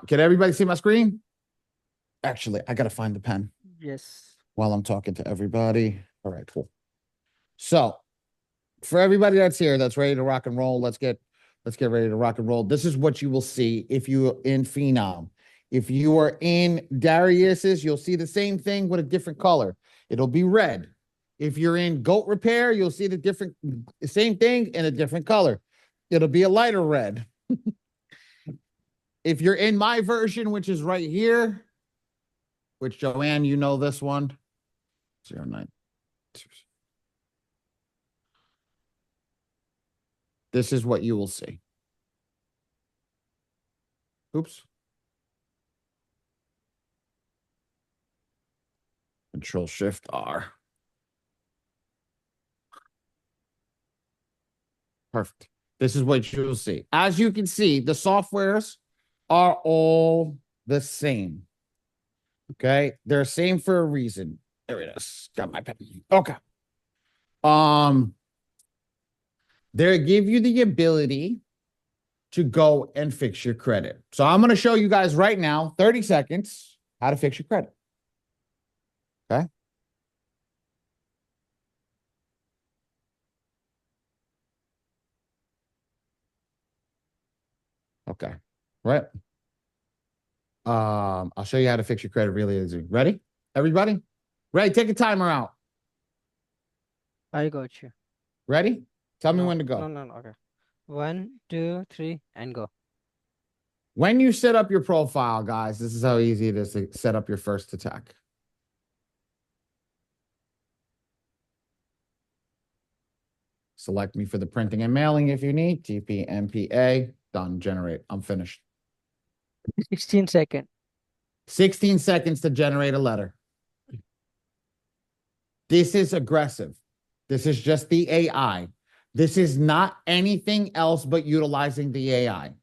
Can everybody see my screen? Actually, I gotta find the pen Yes. while I'm talking to everybody. All right, cool. So for everybody that's here, that's ready to rock and roll, let's get ready to rock and roll. This is what you will see if you're in Phenom. If you are in Darius's, you'll see the same thing with a different color. It'll be red. If you're in Goat Repair, you'll see the same thing in a different color. It'll be a lighter red. If you're in my version, which is right here, which Joanne, you know this one, 09. This is what you will see. Oops. Control Shift R. Perfect. This is what you'll see. As you can see, the softwares are all the same. Okay. They're same for a reason. There it is. Got my pen. Okay. They give you the ability to go and fix your credit. So I'm going to show you guys right now, 30 seconds, how to fix your credit. Okay. Okay. Right. I'll show you how to fix your credit really easy. Ready? Everybody? Ready? Take a timer out. I got you. Ready? Tell me when to go. No. Okay. 1, 2, 3, and go. When you set up your profile, guys, this is how easy it is to set up your first attack. Select me for the printing and mailing if you need. TP, MPA, done, generate. I'm finished. 16 seconds. 16 seconds to generate a letter. This is aggressive. This is just the AI. This is not anything else but utilizing the AI.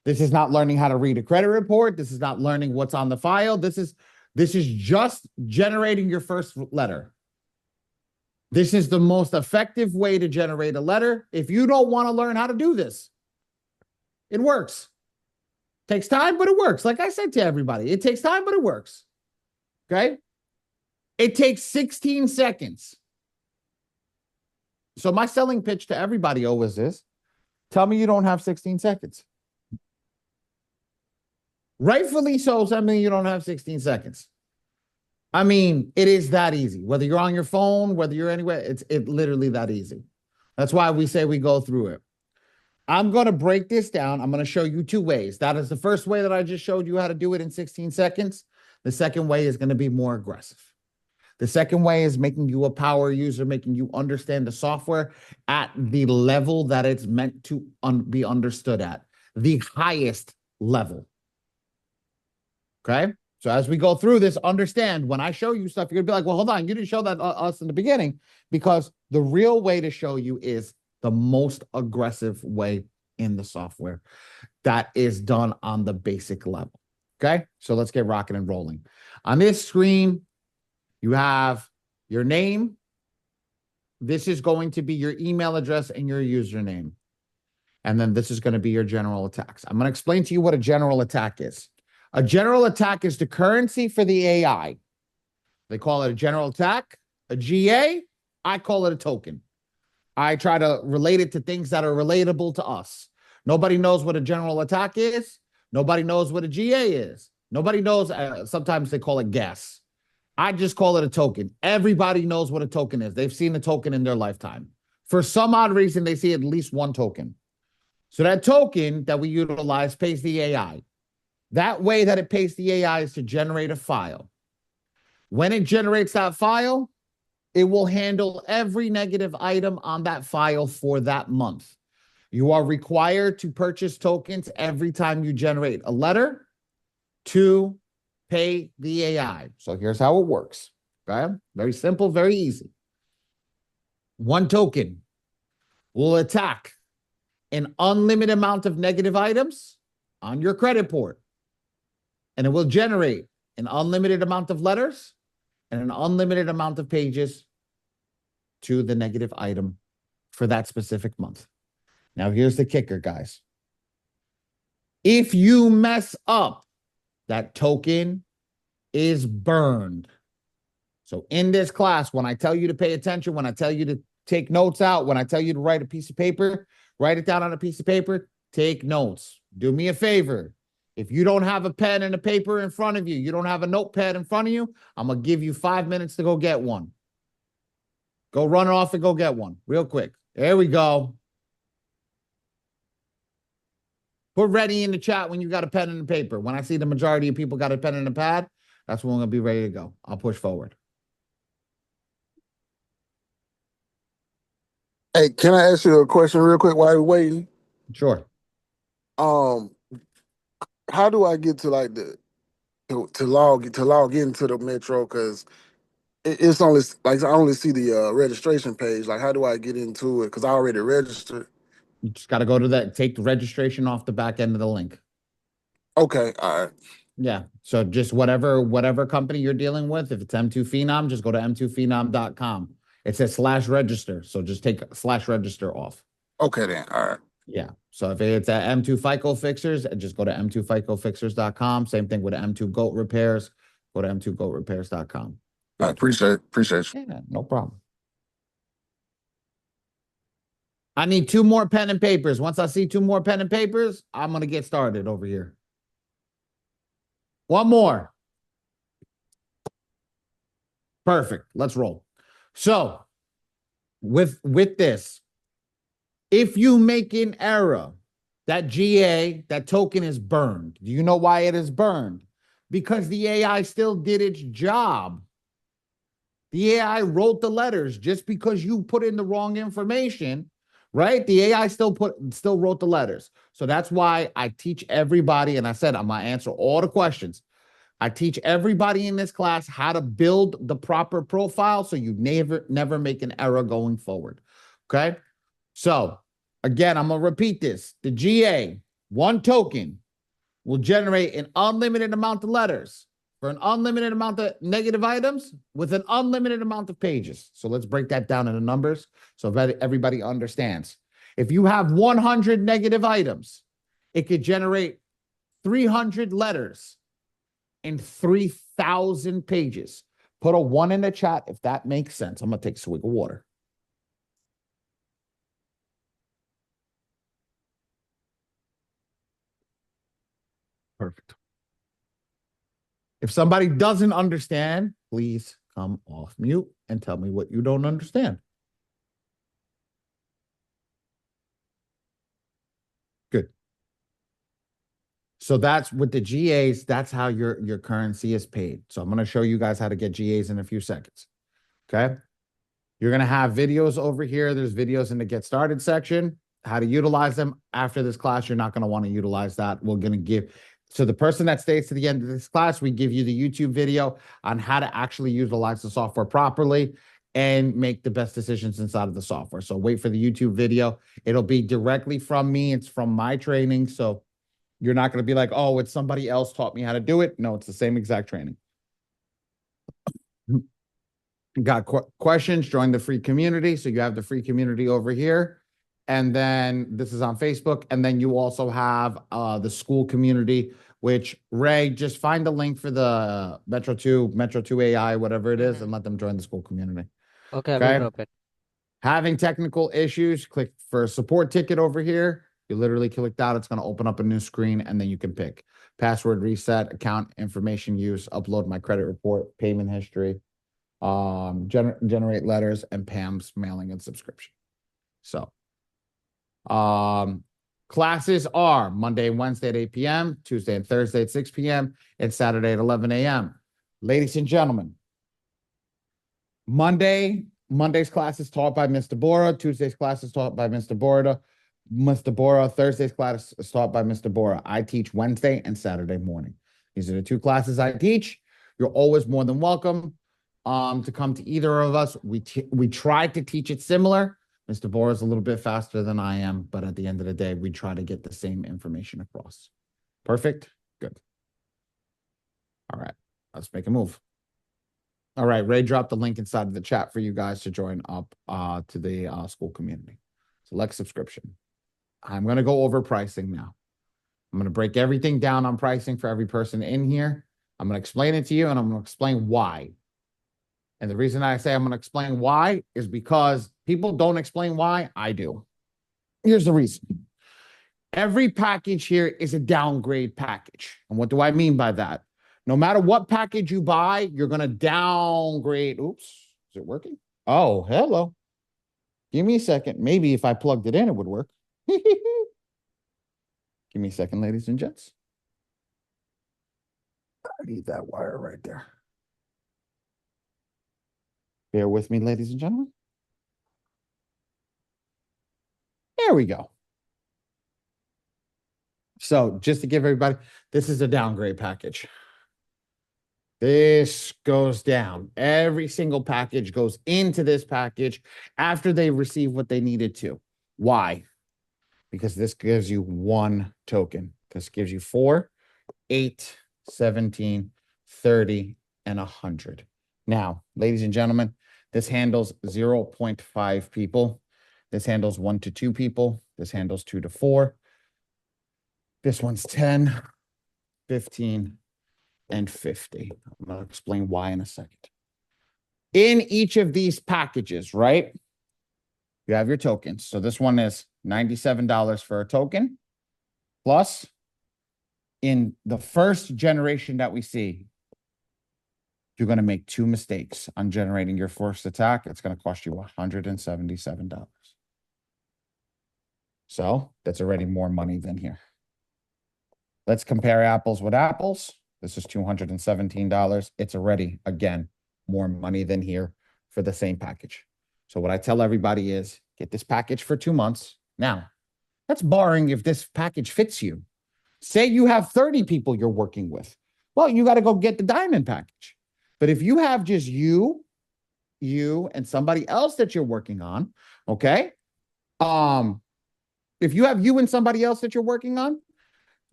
This is not learning how to read a credit report. This is not learning what's on the file. This is just generating your first letter. This is the most effective way to generate a letter. If you don't want to learn how to do this, it works. Takes time, but it works. Like I said to everybody, it takes time, but it works. Okay? It takes 16 seconds. So my selling pitch to everybody always is, tell me you don't have 16 seconds. Rightfully so, tell me you don't have 16 seconds. I mean, it is that easy. Whether you're on your phone, whether you're anywhere, it's literally that easy. That's why we say we go through it. I'm going to break this down. I'm going to show you two ways. That is the first way that I just showed you how to do it in 16 seconds. The second way is going to be more aggressive. The second way is making you a power user, making you understand the software at the level that it's meant to be understood at, the highest level. Okay? So as we go through this, understand when I show you stuff, you're going to be like, well, hold on, you didn't show that us in the beginning, because the real way to show you is the most aggressive way in the software that is done on the basic level. Okay? So let's get rocking and rolling. On this screen, you have your name. This is going to be your email address and your username. And then this is going to be your general attacks. I'm going to explain to you what a general attack is. A general attack is the currency for the AI. They call it a general attack, a GA. I call it a token. I try to relate it to things that are relatable to us. Nobody knows what a general attack is. Nobody knows what a GA is. Nobody knows. Sometimes they call it gas. I just call it a token. Everybody knows what a token is. They've seen a token in their lifetime. For some odd reason, they see at least one token. So that token that we utilize pays the AI. That way that it pays the AI is to generate a file. When it generates that file, it will handle every negative item on that file for that month. You are required to purchase tokens every time you generate a letter to pay the AI. So here's how it works. Okay? Very simple, very easy. One token will attack an unlimited amount of negative items on your credit port. And it will generate an unlimited amount of letters and an unlimited amount of pages to the negative item for that specific month. Now, here's the kicker, guys. If you mess up, that token is burned. So in this class, when I tell you to pay attention, when I tell you to take notes out, when I tell you to write a piece of paper, write it down on a piece of paper, take notes. Do me a favor. If you don't have a pen and a paper in front of you, you don't have a notepad in front of you, I'm going to give you 5 minutes to go get one. Go run it off and go get one real quick. There we go. Put ready in the chat when you got a pen and a paper. When I see the majority of people got a pen and a pad, that's when I'm going to be ready to go. I'll push forward. Hey, can I ask you a question real quick while you're waiting? Sure. How do I get to like to log into the Metro? Because it's only like I only see the registration page. Like, how do I get into it? Because I already registered. You just got to go to that, take the registration off the back end of the link. Okay, all right. Yeah. So just whatever company you're dealing with, if it's M2 Phenom, just go to m2phenom.com. It says /register. So just take /register off. Okay then. All right. Yeah. So if it's at M2 FICO Fixers, just go to m2ficofixers.com. Same thing with M2 Goat Repairs. Go to m2goatrepairs.com. I appreciate you. Yeah, no problem. I need 2 more pen and papers. Once I see 2 more pen and papers, I'm going to get started over here. 1 more. Perfect. Let's roll. So with this, if you make an error, that GA, that token is burned. Do you know why it is burned? Because the AI still did its job. The AI wrote the letters. Just because you put in the wrong information, right? The AI still wrote the letters. So that's why I teach everybody, and I said I'm gonna answer all the questions. I teach everybody in this class how to build the proper profile so you never make an error going forward. Okay? So again, I'm going to repeat this. The GA, 1 token, will generate an unlimited amount of letters for an unlimited amount of negative items with an unlimited amount of pages. So let's break that down into numbers so that everybody understands. If you have 100 negative items, it could generate 300 letters in 3,000 pages. Put a 1 in the chat if that makes sense. I'm going to take a swig of water. Perfect. If somebody doesn't understand, please come off mute and tell me what you don't understand. Good. So that's with the GAs, that's how your currency is paid. So I'm going to show you guys how to get GAs in a few seconds. Okay. You're going to have videos over here. There's videos in the get started section, how to utilize them. After this class, you're not going to want to utilize that. We're going to give, so the person that stays to the end of this class, we give you the YouTube video on how to actually utilize the software properly and make the best decisions inside of the software. So wait for the YouTube video. It'll be directly from me. It's from my training. So you're not going to be like, oh, it's somebody else taught me how to do it. No, it's the same exact training. Got questions? Join the free community. So you have the free community over here. And then this is on Facebook. And then you also have the school community, which Ray, just find the link for the Metro 2 AI, whatever it is, and let them join the school community. Okay, I will drop it. Having technical issues, click for a support ticket over here. You literally click that. It's going to open up a new screen, and then you can pick password reset, account information use, upload my credit report, payment history, generate letters, and Pam's mailing and subscription. So classes are Monday and Wednesday at 8 p.m., Tuesday and Thursday at 6 p.m., and Saturday at 11 a.m. Ladies and gentlemen, Monday's class is taught by Mr. Bora. Tuesday's class is taught by Mr. Bora. Thursday's class is taught by Mr. Bora. I teach Wednesday and Saturday morning. These are the 2 classes I teach. You're always more than welcome to come to either of us. We try to teach it similar. Mr. Bora is a little bit faster than I am, but at the end of the day, we try to get the same information across. Perfect? Good. All right, let's make a move. All right, Ray dropped the link inside of the chat for you guys to join up to the school community. Select subscription. I'm going to go over pricing now. I'm going to break everything down on pricing for every person in here. I'm going to explain it to you, and I'm going to explain why. And the reason I say I'm going to explain why is because people don't explain why. I do. Here's the reason. Every package here is a downgrade package. And what do I mean by that? No matter what package you buy, you're going to downgrade. Oops. Is it working? Oh, hello. Give me a second. Maybe if I plugged it in, it would work. Give me a second, ladies and gents. I need that wire right there. Bear with me, ladies and gentlemen. There we go. So just to give everybody, this is a downgrade package. This goes down. Every single package goes into this package after they receive what they needed to. Why? Because this gives you one token. This gives you 4, 8, 17, 30, and 100. Now, ladies and gentlemen, this handles 0.5 people. This handles 1 to 2 people. This handles 2 to 4. This one's 10, 15, and 50. I'm going to explain why in a second. In each of these packages, right, you have your tokens. So this one is $97 for a token. Plus, in the first generation that we see, you're going to make 2 mistakes on generating your first attack. It's going to cost you $177. So that's already more money than here. Let's compare apples with apples. This is $217. It's already, again, more money than here for the same package. So what I tell everybody is get this package for 2 months. Now, that's barring if this package fits you. Say you have 30 people you're working with. Well, you got to go get the diamond package. But if you have just you, and somebody else that you're working on, okay? If you have you and somebody else that you're working on,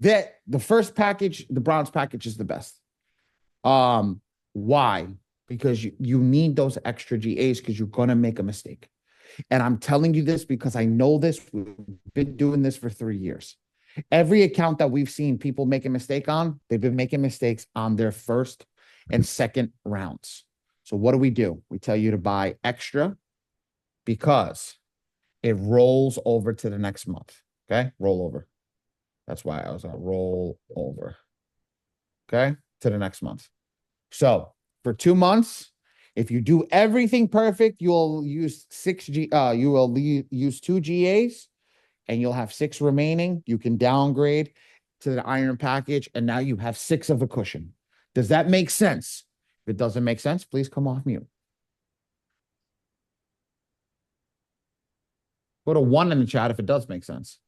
that the first package, the bronze package, is the best. Why? Because you need those extra GAs because you're going to make a mistake. And I'm telling you this because I know this. We've been doing this for 3 years. Every account that we've seen people make a mistake on, they've been making mistakes on their first and second rounds. So what do? We tell you to buy extra because it rolls over to the next month. Okay? Roll over. That's why I was going to roll over. Okay? To the next month. So for 2 months, if you do everything perfect, you'll use you will use 2 GAs and you'll have 6 remaining. You can downgrade to the iron package, and now you have 6 of a cushion. Does that make sense? If it doesn't make sense, please come off mute. Put a 1 in the chat if it does make sense.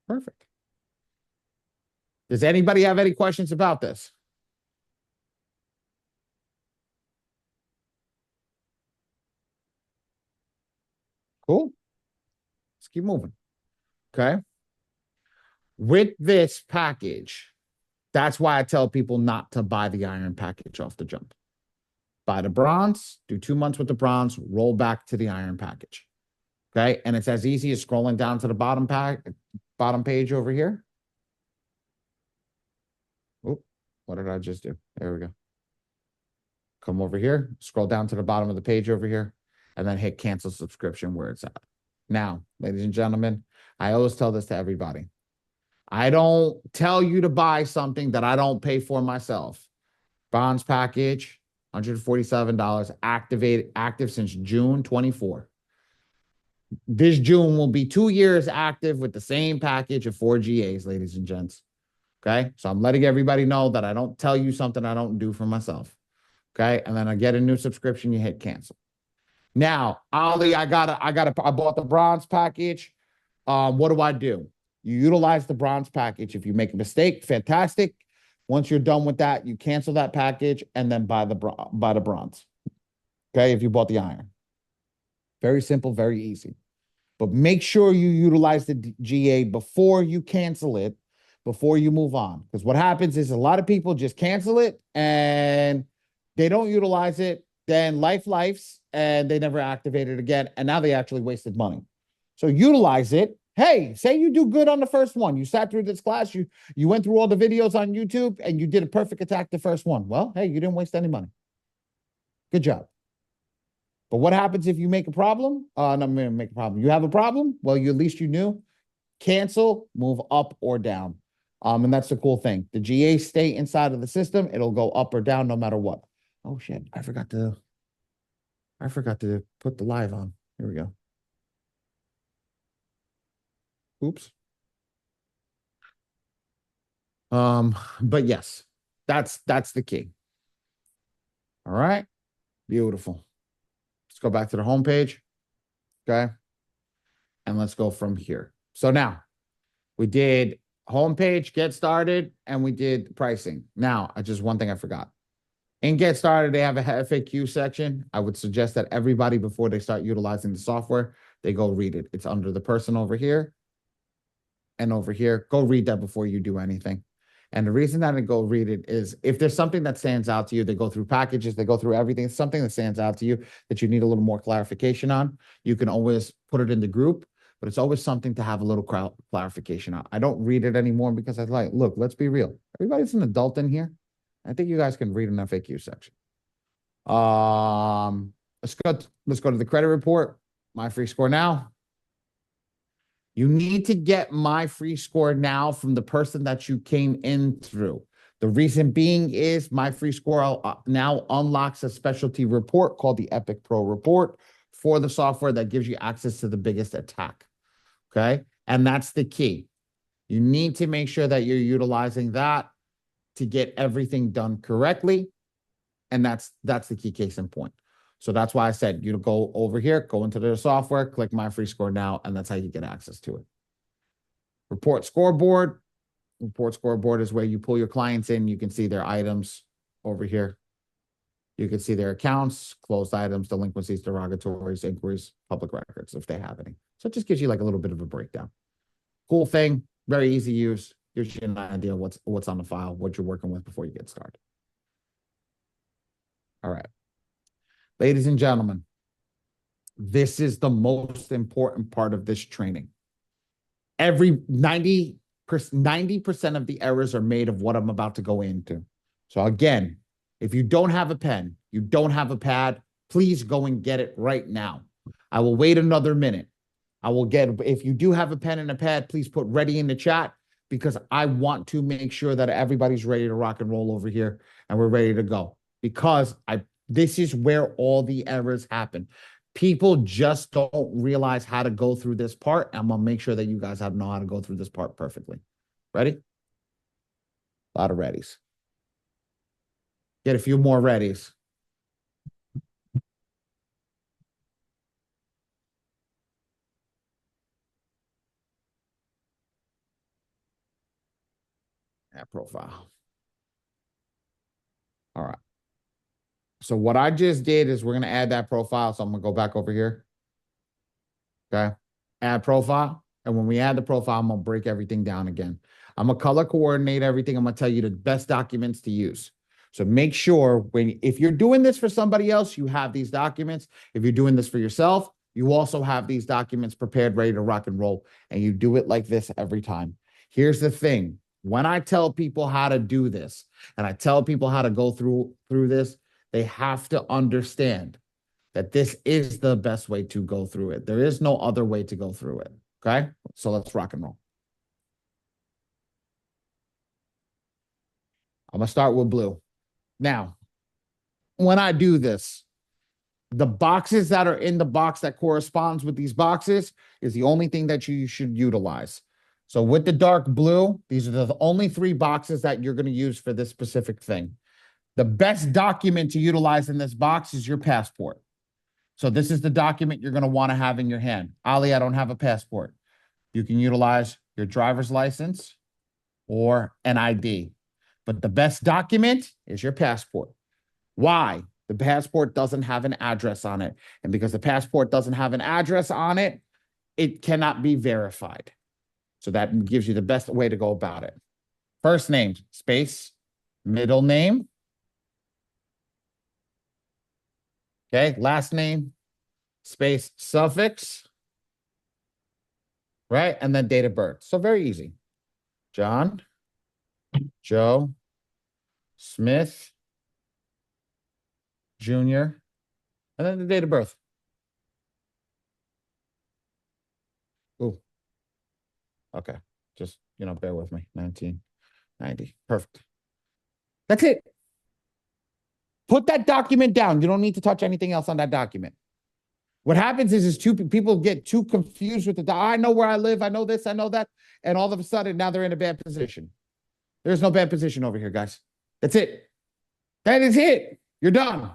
Perfect. Does anybody have any questions about this? Cool. Let's keep moving. Okay. With this package, that's why I tell people not to buy the iron package off the jump. Buy the bronze, do 2 months with the bronze, roll back to the iron package. Okay. And it's as easy as scrolling down to the bottom page over here. Oh, what did I just do? There we go. Come over here, scroll down to the bottom of the page over here, and then hit cancel subscription where it's at. Now, ladies and gentlemen, I always tell this to everybody. I don't tell you to buy something that I don't pay for myself. Bronze package, $147, active since June 24. This June will be 2 years active with the same package of 4 GAs, ladies and gents. Okay, so I'm letting everybody know that I don't tell you something I don't do for myself. Okay, and then I get a new subscription, you hit cancel. Now, Ali, I bought the bronze package. What do? You utilize the bronze package. If you make a mistake, fantastic. Once you're done with that, you cancel that package and then buy the bronze. Okay, if you bought the iron. Very simple, very easy. But make sure you utilize the GA before you cancel it, before you move on. Because what happens is a lot of people just cancel it and they don't utilize it. Then lifes, and they never activate it again. And now they actually wasted money. So utilize it. Hey, say you do good on the first one. You sat through this class, you went through all the videos on YouTube, and you did a perfect attack the first one. Well, hey, you didn't waste any money. Good job. But what happens if you make a problem? Not gonna make a problem. You have a problem? Well, at least you knew. Cancel, move up or down. And that's the cool thing. The GA stay inside of the system. It'll go up or down no matter what. Oh shit, I forgot to put the live on. Here we go. Oops. But yes, that's the key. All right. Beautiful. Let's go back to the home page. Okay. And let's go from here. So now we did homepage, get started, and we did pricing. Now, just one thing I forgot. In get started, they have a FAQ section. I would suggest that everybody, before they start utilizing the software, they go read it. It's under the person over here and over here. Go read that before you do anything. And the reason that I go read it is if there's something that stands out to you, they go through packages, they go through everything, something that stands out to you that you need a little more clarification on, you can always put it in the group, but it's always something to have a little clarification on. I don't read it anymore because I like, look, let's be real. Everybody's an adult in here. I think you guys can read an FAQ section. Let's go to the credit report. My free score now. You need to get my free score now from the person that you came in through. The reason being is my free score now unlocks a specialty report called the Epic Pro report for the software that gives you access to the biggest attack. Okay. And that's the key. You need to make sure that you're utilizing that to get everything done correctly. And that's the key case in point. So that's why I said you go over here, go into the software, click my free score now, and that's how you get access to it. Report scoreboard. Report scoreboard is where you pull your clients in. You can see their items over here. You can see their accounts, closed items, delinquencies, derogatories, inquiries, public records, if they have any. So it just gives you like a little bit of a breakdown. Cool thing, very easy use. Gives you an idea what's on the file, what you're working with before you get started. All right. Ladies and gentlemen, this is the most important part of this training. Every 90% of the errors are made of what I'm about to go into. So again, if you don't have a pen, you don't have a pad, please go and get it right now. I will wait another minute. If you do have a pen and a pad, please put ready in the chat because I want to make sure that everybody's ready to rock and roll over here and we're ready to go because this is where all the errors happen. People just don't realize how to go through this part. I'm going to make sure that you guys know how to go through this part perfectly. Ready? A lot of readies. Get a few more readies. That profile. All right. So what I just did is we're going to add that profile. So I'm going to go back over here. Okay. Add profile. And when we add the profile, I'm going to break everything down again. I'm going to color coordinate everything. I'm going to tell you the best documents to use. So make sure if you're doing this for somebody else, you have these documents. If you're doing this for yourself, you also have these documents prepared, ready to rock and roll. And you do it like this every time. Here's the thing. When I tell people how to do this and I tell people how to go through this, they have to understand that this is the best way to go through it. There is no other way to go through it. Okay. So let's rock and roll. I'm going to start with blue. Now, when I do this, the boxes that are in the box that corresponds with these boxes is the only thing that you should utilize. So with the dark blue, these are the only 3 boxes that you're going to use for this specific thing. The best document to utilize in this box is your passport. So this is the document you're going to want to have in your hand. Ali, I don't have a passport. You can utilize your driver's license or an ID. But the best document is your passport. Why? The passport doesn't have an address on it. And because the passport doesn't have an address on it, it cannot be verified. So that gives you the best way to go about it. First name, space, middle name. Okay, last name, space, suffix. right? And then date of birth. So very easy. John, Joe, Smith, Jr., and then the date of birth. Ooh. Okay. Just, bear with me. 1990. Perfect. That's it. Put that document down. You don't need to touch anything else on that document. What happens is people get too confused with I know where I live. I know this. I know that. And all of a sudden, now they're in a bad position. There's no bad position over here, guys. That's it. That is it. You're done.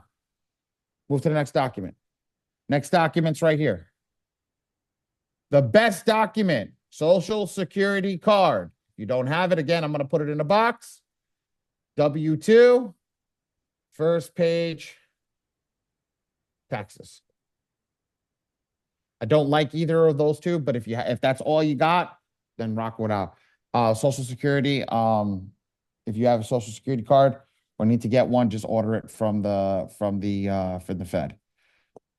Move to the next document. Next document's right here. The best document, Social Security card. If you don't have it, again, I'm going to put it in a box. W-2, first page, taxes. I don't like either of those two, but if that's all you got, then rock it out. Social Security, if you have a Social Security card or need to get one, just order it from the Fed.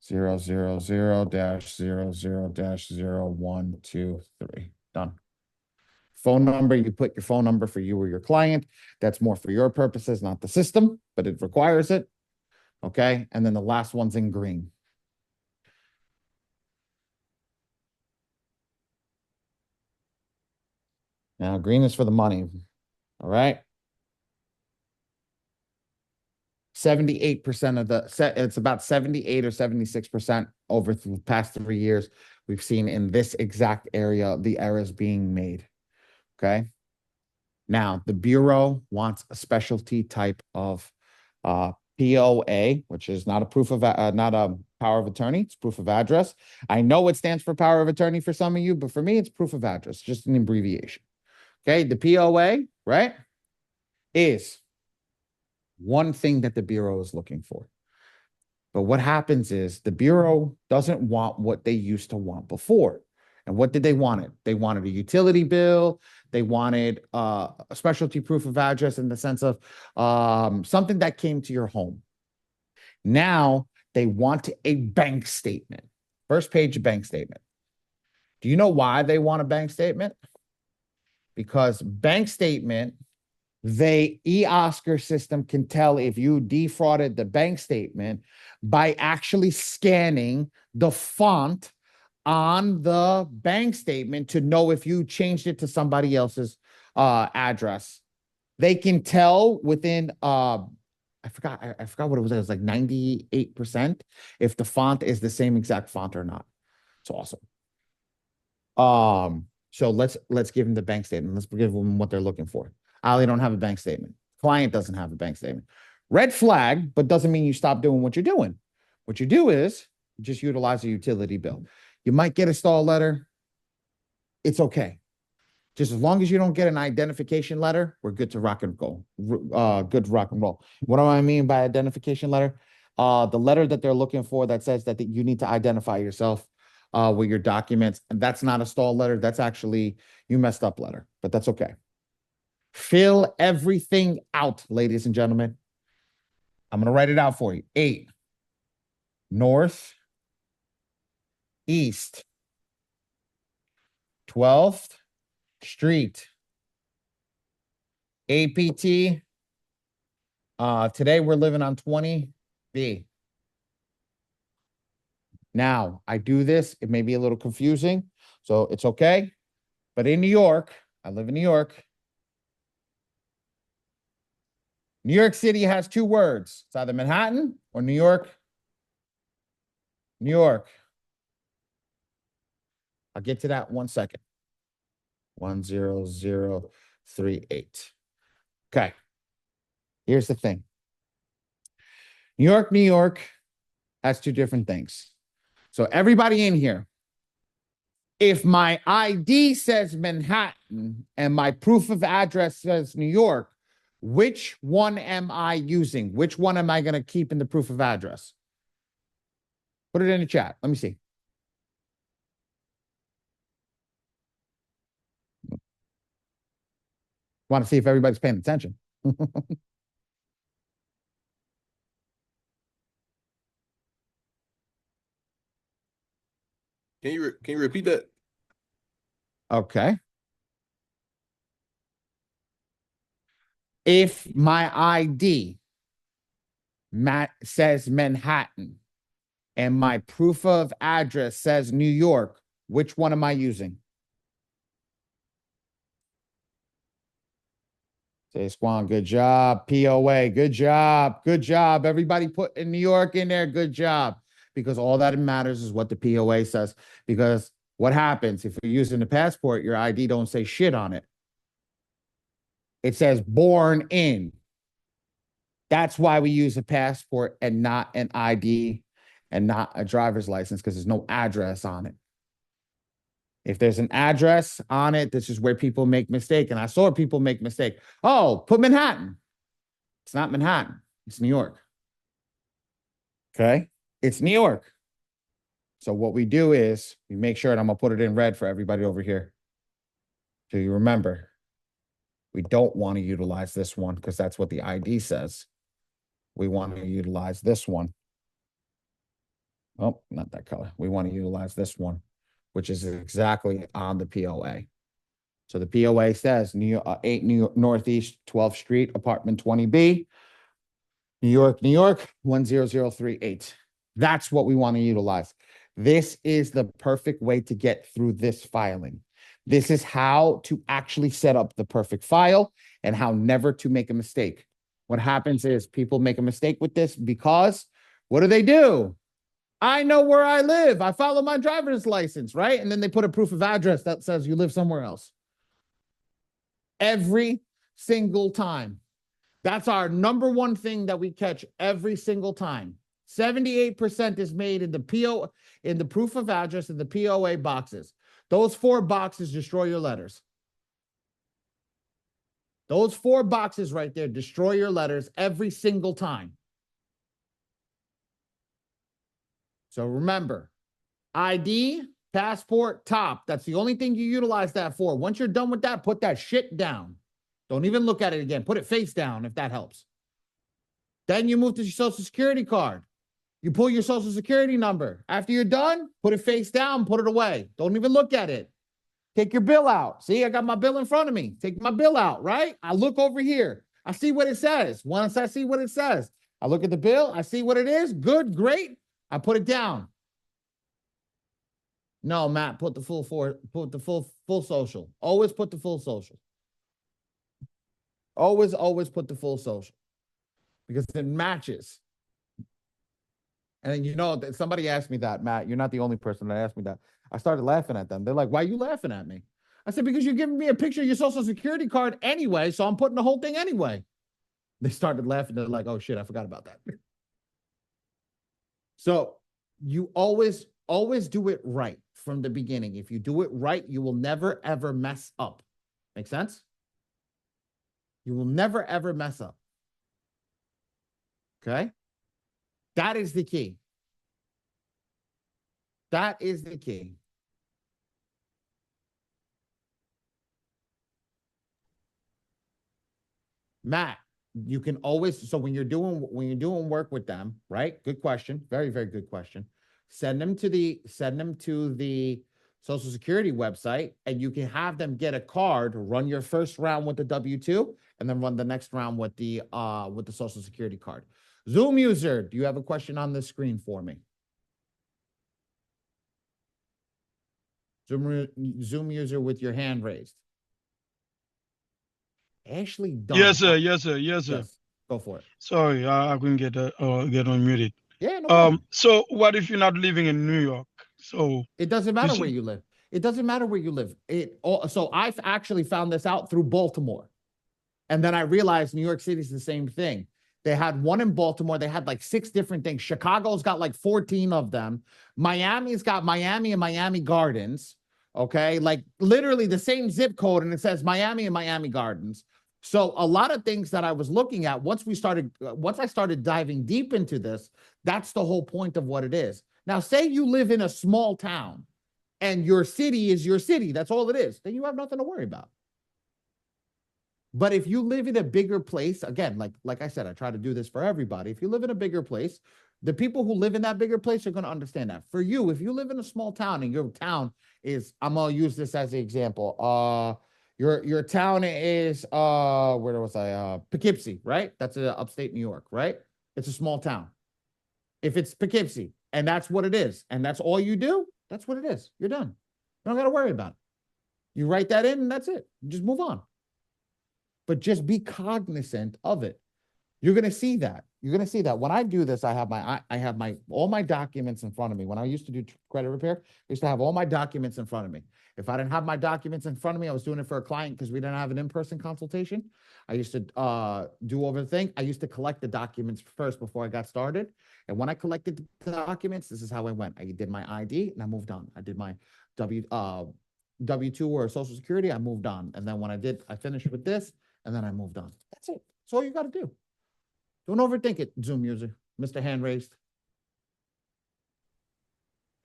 000-00-0123. Done. Phone number, you put your phone number for you or your client. That's more for your purposes, not the system, but it requires it. Okay. And then the last one's in green. Now, green is for the money. All right. 78% of it's about 78 or 76% over the past 3 years. We've seen in this exact area, the errors being made. Okay. Now, the Bureau wants a specialty type of POA, which is not a not a power of attorney. It's proof of address. I know it stands for power of attorney for some of you, but for me, it's proof of address, just an abbreviation. Okay. The POA, right, is one thing that the Bureau is looking for. But what happens is the Bureau doesn't want what they used to want before. And what did they want it? They wanted a utility bill. They wanted a specialty proof of address in the sense of something that came to your home. Now they want a bank statement. First page bank statement. Do you know why they want a bank statement? Because bank statement, the e-Oscar system can tell if you defrauded the bank statement by actually scanning the font on the bank statement to know if you changed it to somebody else's address. They can tell within I forgot what it was. It was like 98% if the font is the same exact font or not. It's awesome. So let's give them the bank statement. Let's give them what they're looking for. Ali don't have a bank statement. Client doesn't have a bank statement. Red flag, but doesn't mean you stop doing what you're doing. What you do is you just utilize a utility bill. You might get a stall letter. It's okay. Just as long as you don't get an identification letter, we're good to rock and roll. Good to rock and roll. What do I mean by identification letter? The letter that they're looking for that says that you need to identify yourself with your documents. And that's not a stall letter. That's actually you messed up letter, but that's okay. Fill everything out, ladies and gentlemen. I'm going to write it out for you. 8 North East 12th Street APT. Today we're living on 20B. Now, I do this. It may be a little confusing, so it's okay. But in New York, I live in New York. New York City has 2 words. It's either Manhattan or New York. New York. I'll get to that in 1 second. 10038. Okay. Here's the thing. New York has 2 different things. So everybody in here, if my ID says Manhattan and my proof of address says New York, which one am I using? Which one am I going to keep in the proof of address? Put it in the chat. Let me see. Want to see if everybody's paying attention. Can you repeat that? Okay. If my ID says Manhattan and my proof of address says New York, which one am I using? Say Squan, good job. POA, good job. Good job. Everybody put in New York in there, good job. Because all that matters is what the POA says. Because what happens if you're using the passport, your ID don't say shit on it. It says born in. That's why we use a passport and not an ID and not a driver's license, because there's no address on it. If there's an address on it, this is where people make mistake. And I saw people make mistake. Oh, put Manhattan. It's not Manhattan. It's New York. Okay. It's New York. So what we do is we make sure, and I'm going to put it in red for everybody over here. So you remember, we don't want to utilize this one because that's what the ID says. We want to utilize this one. Oh, not that color. We want to utilize this one, which is exactly on the POA. So the POA says 8 New York Northeast 12th Street, apartment 20B, New York, 10038. That's what we want to utilize. This is the perfect way to get through this filing. This is how to actually set up the perfect file and how never to make a mistake. What happens is people make a mistake with this because what do? I know where I live. I follow my driver's license, right? And then they put a proof of address that says you live somewhere else. Every single time. That's our number one thing that we catch every single time. 78% is made in the proof of address in the POA boxes. Those 4 boxes destroy your letters. Those 4 boxes right there destroy your letters every single time. So remember, ID, passport, top. That's the only thing you utilize that for. Once you're done with that, put that shit down. Don't even look at it again. Put it face down if that helps. Then you move to your social security card. You pull your social security number. After you're done, put it face down, put it away. Don't even look at it. Take your bill out. See, I got my bill in front of me. Take my bill out, right? I look over here. I see what it says. Once I see what it says, I look at the bill. I see what it is. Good, great. I put it down. No, Matt, put the full social. Always put the full social. Always put the full social because it matches. And you know, somebody asked me that, Matt. You're not the only person that asked me that. I started laughing at them. They're like, why are you laughing at me? I said, because you're giving me a picture of your social security card anyway, so I'm putting the whole thing anyway. They started laughing. They're like, oh shit, I forgot about that. So you always do it right from the beginning. If you do it right, you will never, ever mess up. Make sense? You will never, ever mess up. Okay? That is the key. That is the key. Matt, you can always, so when you're doing work with them, right? Good question. Very, very good question. Send them to the Social Security website, and you can have them get a card, run your first round with the W-2, and then run the next round with the Social Security card. Zoom user, do you have a question on the screen for me? Zoom user with your hand raised. Ashley Dunn. Yes, sir. Yes, sir. Yes, sir. Yes, go for it. Sorry, I couldn't get unmuted. Yeah, no problem. So what if you're not living in New York? So it doesn't matter where you live. It doesn't matter where you live. So I've actually found this out through Baltimore. And then I realized New York City is the same thing. They had one in Baltimore. They had like 6 different things. Chicago's got like 14 of them. Miami's got Miami and Miami Gardens. Okay. Like literally the same zip code. And it says Miami and Miami Gardens. So a lot of things that I was looking at once I started diving deep into this, that's the whole point of what it is. Now, say you live in a small town and your city is your city. That's all it is. Then you have nothing to worry about. But if you live in a bigger place, again, like I said, I try to do this for everybody. If you live in a bigger place, The people who live in that bigger place are going to understand that. For you, if you live in a small town and your town is, I'm gonna use this as the example. Your town is where was I? Poughkeepsie, right? That's upstate New York, right? It's a small town. If it's Poughkeepsie and that's what it is, and that's all you do, that's what it is. You're done. You don't got to worry about it. You write that in and that's it. You just move on. But just be cognizant of it. You're going to see that. You're going to see that when I do this, I have all my documents in front of me. When I used to do credit repair, I used to have all my documents in front of me. If I didn't have my documents in front of me, I was doing it for a client because we didn't have an in-person consultation. I used to do over the thing. I used to collect the documents first before I got started. And when I collected the documents, this is how I went. I did my ID and I moved on. I did my W-2 or Social Security. I moved on. And then when I finished with this and then I moved on. That's it. That's all you got to do. Don't overthink it, Zoom user. Mr. Hand raised.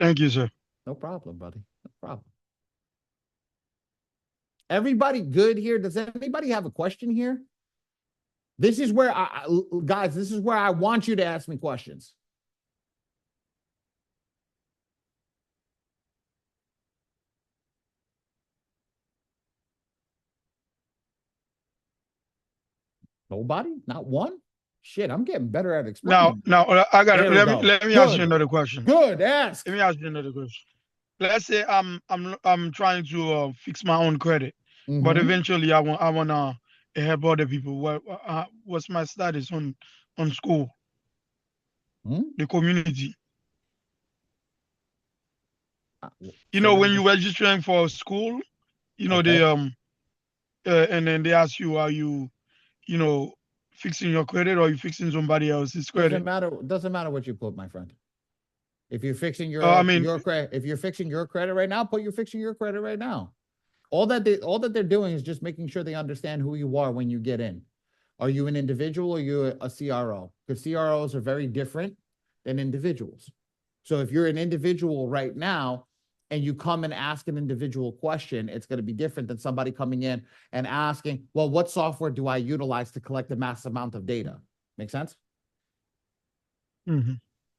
Thank you, sir. No problem, buddy. No problem. Everybody good here? Does anybody have a question here? This is where guys, this is where I want you to ask me questions. Nobody? Not one? Shit, I'm getting better at explaining. Now I got There it. we Let go. me ask you Good. another question. Good, ask. Let me ask you another question. Let's say I'm trying to fix my own credit, but Mhm. eventually I wanna help other people. What's my status on school, the community? You know, when you're registering for a school, you know Okay. they and then they ask you, are you fixing your credit or are you fixing somebody else's credit? Doesn't matter what you put, my friend. If you're fixing I mean, your credit, if you're fixing your credit right now, you're fixing your credit right now. All that they're doing is just making sure they understand who you are when you get in. Are you an individual or you a CRO? Because CROs are very different than individuals. So if you're an individual right now and you come and ask an individual question, it's going to be different than somebody coming in and asking, well, what software do I utilize to collect a mass amount of data? Make sense?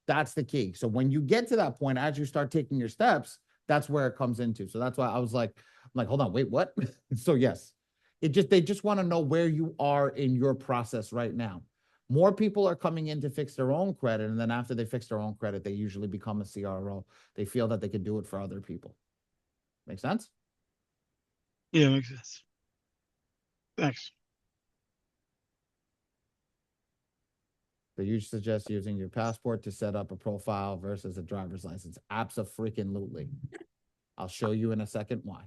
That's the key. So when you get to that point, as you start taking your steps, that's where it comes into. So that's why I was like, hold on, wait, what? So yes, they just want to know where you are in your process right now. More people are coming in to fix their own credit. And then after they fix their own credit, they usually become a CRO. They feel that they can do it for other people. Make sense? Yeah, makes sense. Thanks. So you suggest using your passport to set up a profile versus a driver's license. Abso-freaking-lutely. I'll show you in a second why.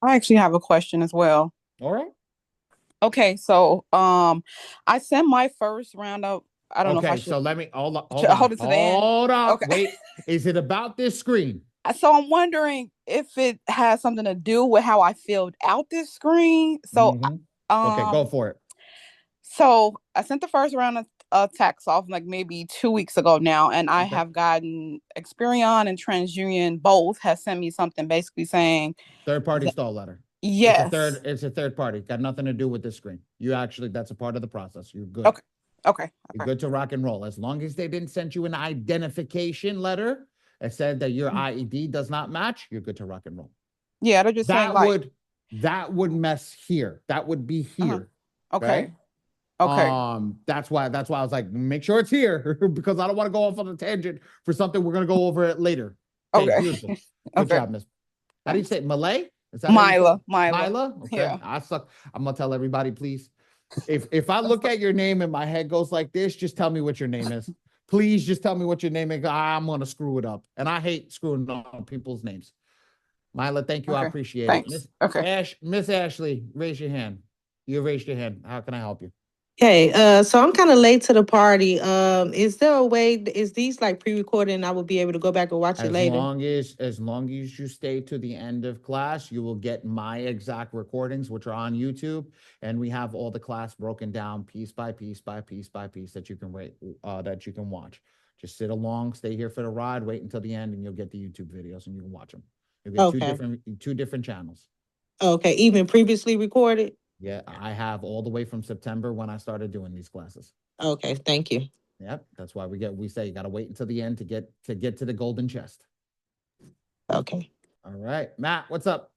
I actually have a question as well. All right. Okay, so I sent my first round of, I don't know if I should. So let me hold on. Hold it to the end. Hold on. Okay. Wait. Is it about this screen? So I'm wondering if it has something to do with how I filled out this screen. So okay, go for it. So I sent the first round of tax off like maybe 2 weeks ago now, and I have gotten Experian and TransUnion both has sent me something basically saying third-party stall letter. Yes. It's a third party. Got nothing to do with this screen. That's a part of the process. You're good. Okay. You're good to rock and roll. As long as they didn't send you an identification letter that said that your IED does not match, you're good to rock and roll. Yeah, they're just saying like that would mess here. That would be here. Okay. That's why I was like, make sure it's here because I don't want to go off on a tangent for something we're gonna go over it later. Okay. Beautiful. Good job, Miss. How do you say it? Malay? Is that Mila? Okay. Yeah. I suck. I'm gonna tell everybody, please. If I look at your name and my head goes like this, just tell me what your name is. Please just tell me what your name is. I'm gonna screw it up. And I hate screwing up people's names. Mila, thank you. I appreciate it. Miss Ashley, raise your hand. You raised your hand. How can I help you? Okay, so I'm kind of late to the party. Is there a way, is these like pre-recorded and I will be able to go back and watch it later? As long as you stay to the end of class, you will get my exact recordings, which are on YouTube, and we have all the class broken down piece by piece by piece by piece that you can watch. Just sit along, stay here for the ride, wait until the end, and you'll get the YouTube videos and you can watch them. You'll get two different channels. Okay, even previously recorded? Yeah, I have all the way from September when I started doing these classes. Okay, thank you. Yep. That's why we say you got to wait until the end to get to the golden chest. Okay. All right, Matt, what's up?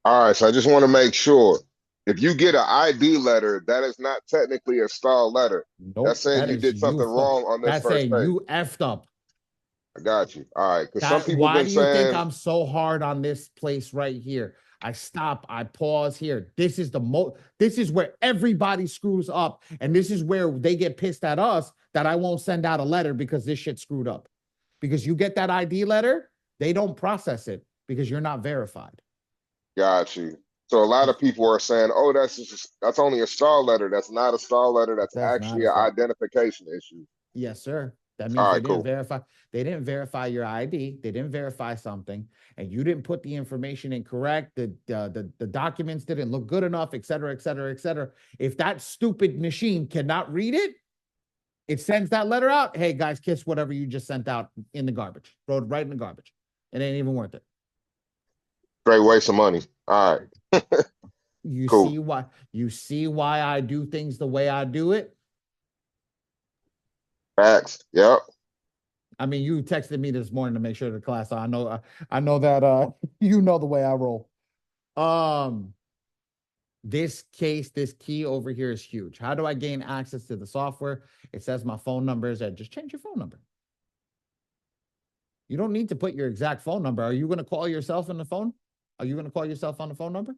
All right, so I just want to make sure if you get an ID letter, that is not technically a stall letter. That's Nope, saying that you is did you. something wrong on this That's first saying page. you effed up. I got you. All right, because some That people why been do you think saying, I'm so hard on this place right here? I stop, I pause here. This is this is where everybody screws up, and this is where they get pissed at us that I won't send out a letter because this shit screwed up. Because you get that ID letter, they don't process it because you're not verified. got you. So a lot of people are saying, oh, that's only a stall letter. That's not a stall letter. That's That's not actually a an stall. identification issue. Yes, sir. That means All they right, didn't cool. verify. They didn't verify your ID. They didn't verify something, and you didn't put the information in correct. The documents didn't look good enough, et cetera, et cetera, et cetera. If that stupid machine cannot read it, it sends that letter out. Hey guys, kiss whatever you just sent out in the garbage. Throw it right in the garbage. It ain't even worth it. Great waste of money. All right. You Cool. see why? You see why I do things the way I do it? Facts. Yep. I mean, you texted me this morning to make sure the class. I know that you know the way I roll. This key over here is huge. How do I gain access to the software? It says my phone number is there. Just change your phone number. You don't need to put your exact phone number. Are you going to call yourself on the phone? Are you going to call yourself on the phone number?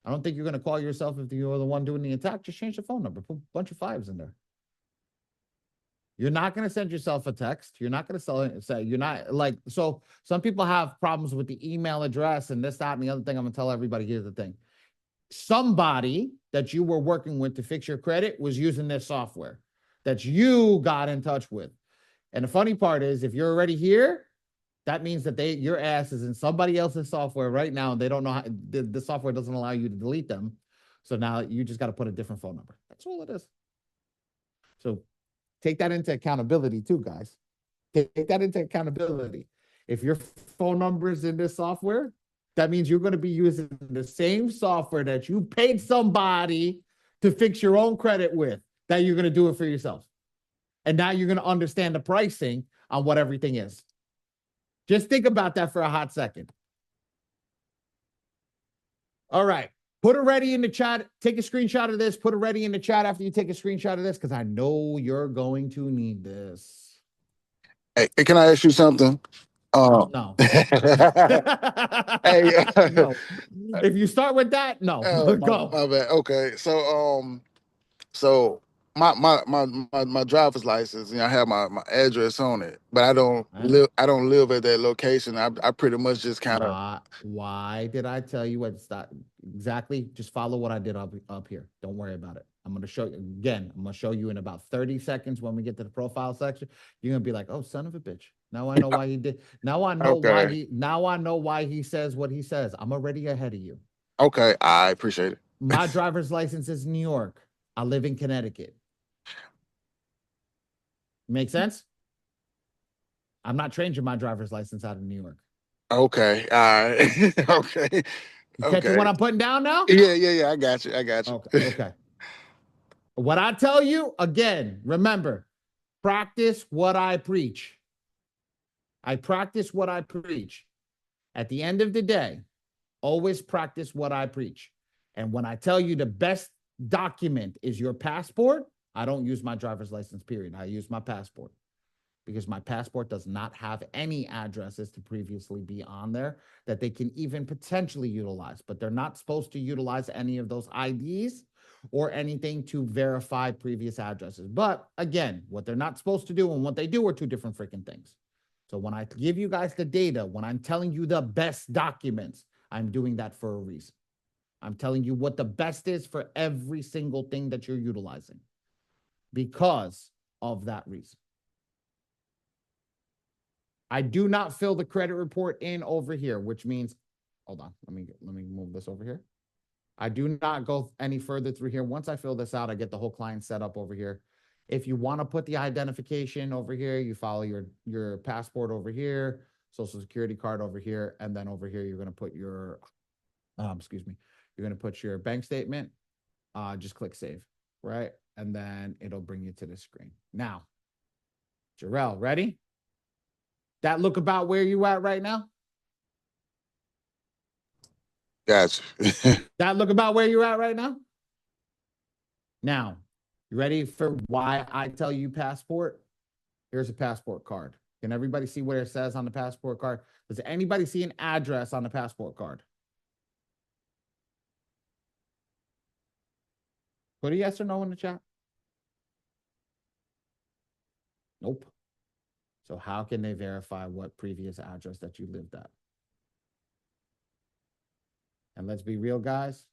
I don't think you're going to call yourself if you're the one doing the attack. Just change the phone number. Put a bunch of 5s in there. You're not going to send yourself a text. You're not going to say you're not like, so some people have problems with the email address and this, that, and the other thing. I'm going to tell everybody, here's the thing. Somebody that you were working with to fix your credit was using this software that you got in touch with. And the funny part is, if you're already here, that means that your ass is in somebody else's software right now, and they don't know how the software doesn't allow you to delete them. So now you just got to put a different phone number. That's all it is. So take that into accountability too, guys. Take that into accountability. If your phone number is in this software, that means you're going to be using the same software that you paid somebody to fix your own credit with, that you're going to do it for yourself. And now you're going to understand the pricing on what everything is. Just think about that for a hot second. All right. Put it ready in the chat. Take a screenshot of this. Put it ready in the chat after you take a screenshot of this, because I know you're going to need this. Hey, can I ask you something? No. Hey, No. If you start with that, no. Go. my bad. Okay, so my driver's license, I have my address on it, but I don't live at that location. I pretty much just kind of. Why did I tell you what stop? Exactly. Just follow what I did up here. Don't worry about it. I'm going to show you again. I'm going to show you in about 30 seconds when we get to the profile section. You're going to be like, oh, son of a bitch. Now I know why he did. Now I know why he says what he says. I'm already ahead of you. Okay, I appreciate it. My driver's license is New York. I live in Connecticut. Make sense? I'm not changing my driver's license out of New York. Okay, all right. Okay. You catching what I'm putting down now? Yeah. I got you. Okay. What I tell you, again, remember, practice what I preach. I practice what I preach. At the end of the day, always practice what I preach. And when I tell you the best document is your passport, I don't use my driver's license, period. I use my passport, because my passport does not have any addresses to previously be on there that they can even potentially utilize, but they're not supposed to utilize any of those IDs or anything to verify previous addresses. But again, what they're not supposed to do and what they do are two different freaking things. So when I give you guys the data, when I'm telling you the best documents, I'm doing that for a reason. I'm telling you what the best is for every single thing that you're utilizing because of that reason. I do not fill the credit report in over here, which means, hold on, let me move this over here. I do not go any further through here. Once I fill this out, I get the whole client set up over here. If you want to put the identification over here, you follow your passport over here, social security card over here, and then over here, you're going to put your, you're going to put your bank statement. Just click save, right? and then it'll bring you to the screen. Now, Jarrell, ready? That look about where you at right now? Gotcha. That look about where you're at right now? Now, you ready for why I tell you passport? Here's a passport card. Can everybody see what it says on the passport card? Does anybody see an address on the passport card? Put a yes or no in the chat. Nope. So how can they verify what previous address that you lived at? And let's be real, guys.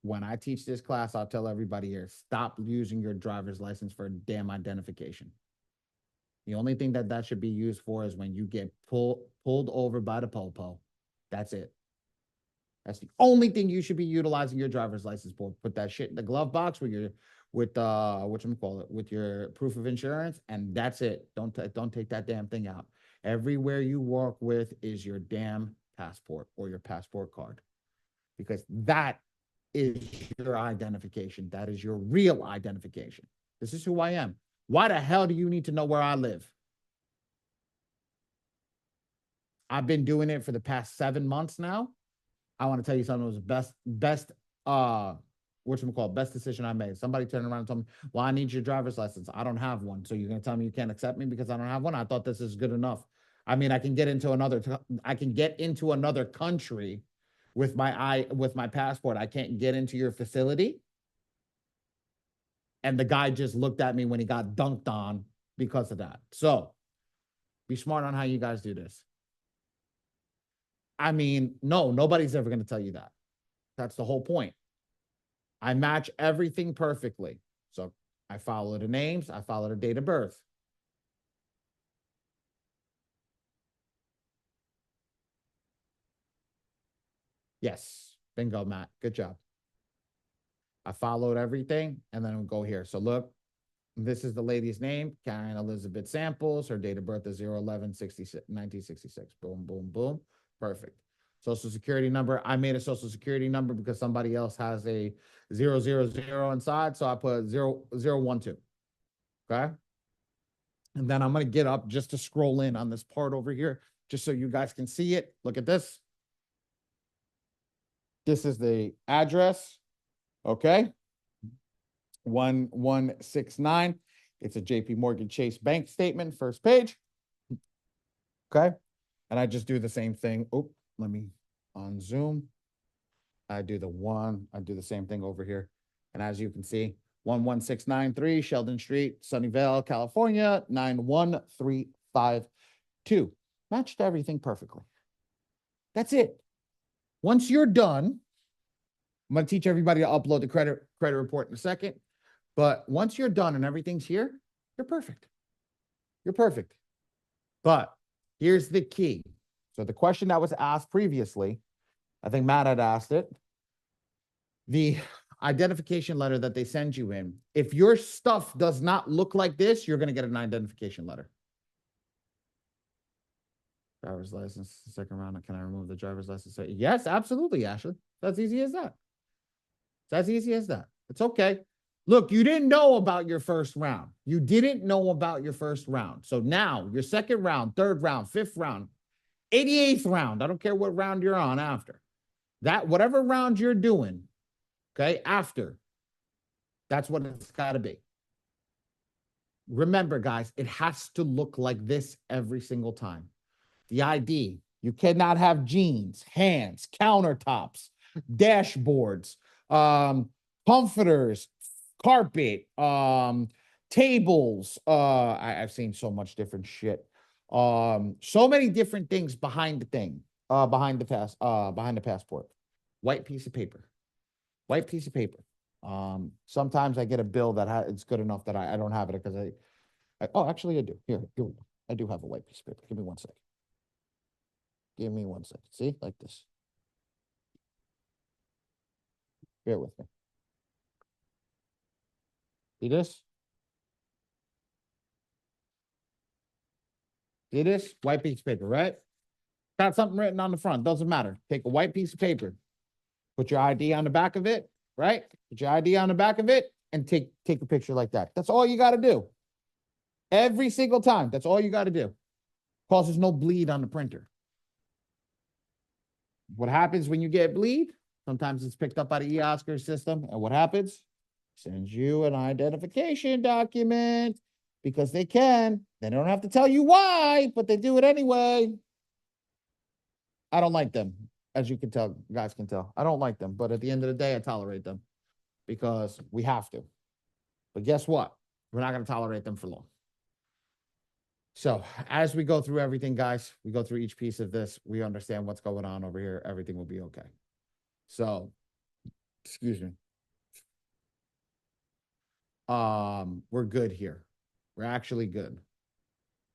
When I teach this class, I'll tell everybody here, stop using your driver's license for damn identification. The only thing that that should be used for is when you get pulled over by the popo. That's it. That's the only thing you should be utilizing your driver's license for. Put that shit in the glove box with your with your proof of insurance, and that's it. Don't take that damn thing out. Everywhere you walk with is your damn passport or your passport card, because that is your identification. That is your real identification. This is who I am. Why the hell do you need to know where I live? I've been doing it for the past 7 months now. I want to tell you something. It was the best decision I made. Somebody turned around and told me, well, I need your driver's license. I don't have one. So you're going to tell me you can't accept me because I don't have one? I thought this is good enough. I mean, I can get into another country with my passport. I can't get into your facility. And the guy just looked at me when he got dunked on because of that. So be smart on how you guys do this. I mean, no, nobody's ever going to tell you that. That's the whole point. I match everything perfectly. So I follow the names. I follow the date of birth. Yes. Bingo, Matt. Good job. I followed everything, and then we'll go here. So look, this is the lady's name, Karen Elizabeth Samples. Her date of birth is 0/11/1966. Boom, boom, boom. Perfect. Social security number. I made a social security number because somebody else has a 000 inside. So I put 0012. Okay. And then I'm going to get up just to scroll in on this part over here, just so you guys can see it. Look at this. This is the address. Okay. 1169. It's a JP Morgan Chase bank statement, first page. Okay. And I just do the same thing. Oh, let me on Zoom. I do the same thing over here. And as you can see, 11693 Sheldon Street, Sunnyvale, California, 91352. Matched everything perfectly. That's it. Once you're done, I'm going to teach everybody to upload the credit report in a second. But once you're done and everything's here, you're perfect. You're perfect. But here's the key. So the question that was asked previously, I think Matt had asked it. The identification letter that they send you in, if your stuff does not look like this, you're going to get an identification letter. Driver's license, second round. Can I remove the driver's license? Yes, absolutely, Ashley. That's easy as that. It's as easy as that. It's okay. Look, you didn't know about your first round. You didn't know about your first round. So now your second round, third round, fifth round, 88th round. I don't care what round you're on after. That, whatever round you're doing, okay, after, that's what it's got to be. Remember, guys, it has to look like this every single time. The ID, you cannot have jeans, hands, countertops, dashboards, comforters, carpet, tables. I've seen so much different shit. So many different things behind the thing, behind the passport. White piece of paper. White piece of paper. Sometimes I get a bill that it's good enough that I don't have it because oh, actually I do. Here we go. I do have a white piece of paper. Give me 1 second. Give me 1 second. See, like this. Bear with me. See this? See this? White piece of paper, right? Got something written on the front. Doesn't matter. Take a white piece of paper. Put your ID on the back of it, right? Put your ID on the back of it. and take a picture like that. That's all you got to do. Every single time. That's all you got to do. Causes no bleed on the printer. What happens when you get bleed? Sometimes it's picked up by the e-Oscar system. And what happens? Sends you an identification document because they can. They don't have to tell you why, but they do it anyway. I don't like them, as you can tell, guys can tell. I don't like them, but at the end of the day, I tolerate them because we have to. But guess what? We're not going to tolerate them for long. So as we go through everything, guys, we go through each piece of this. We understand what's going on over here. Everything will be okay. So, excuse me. We're good here. We're actually good.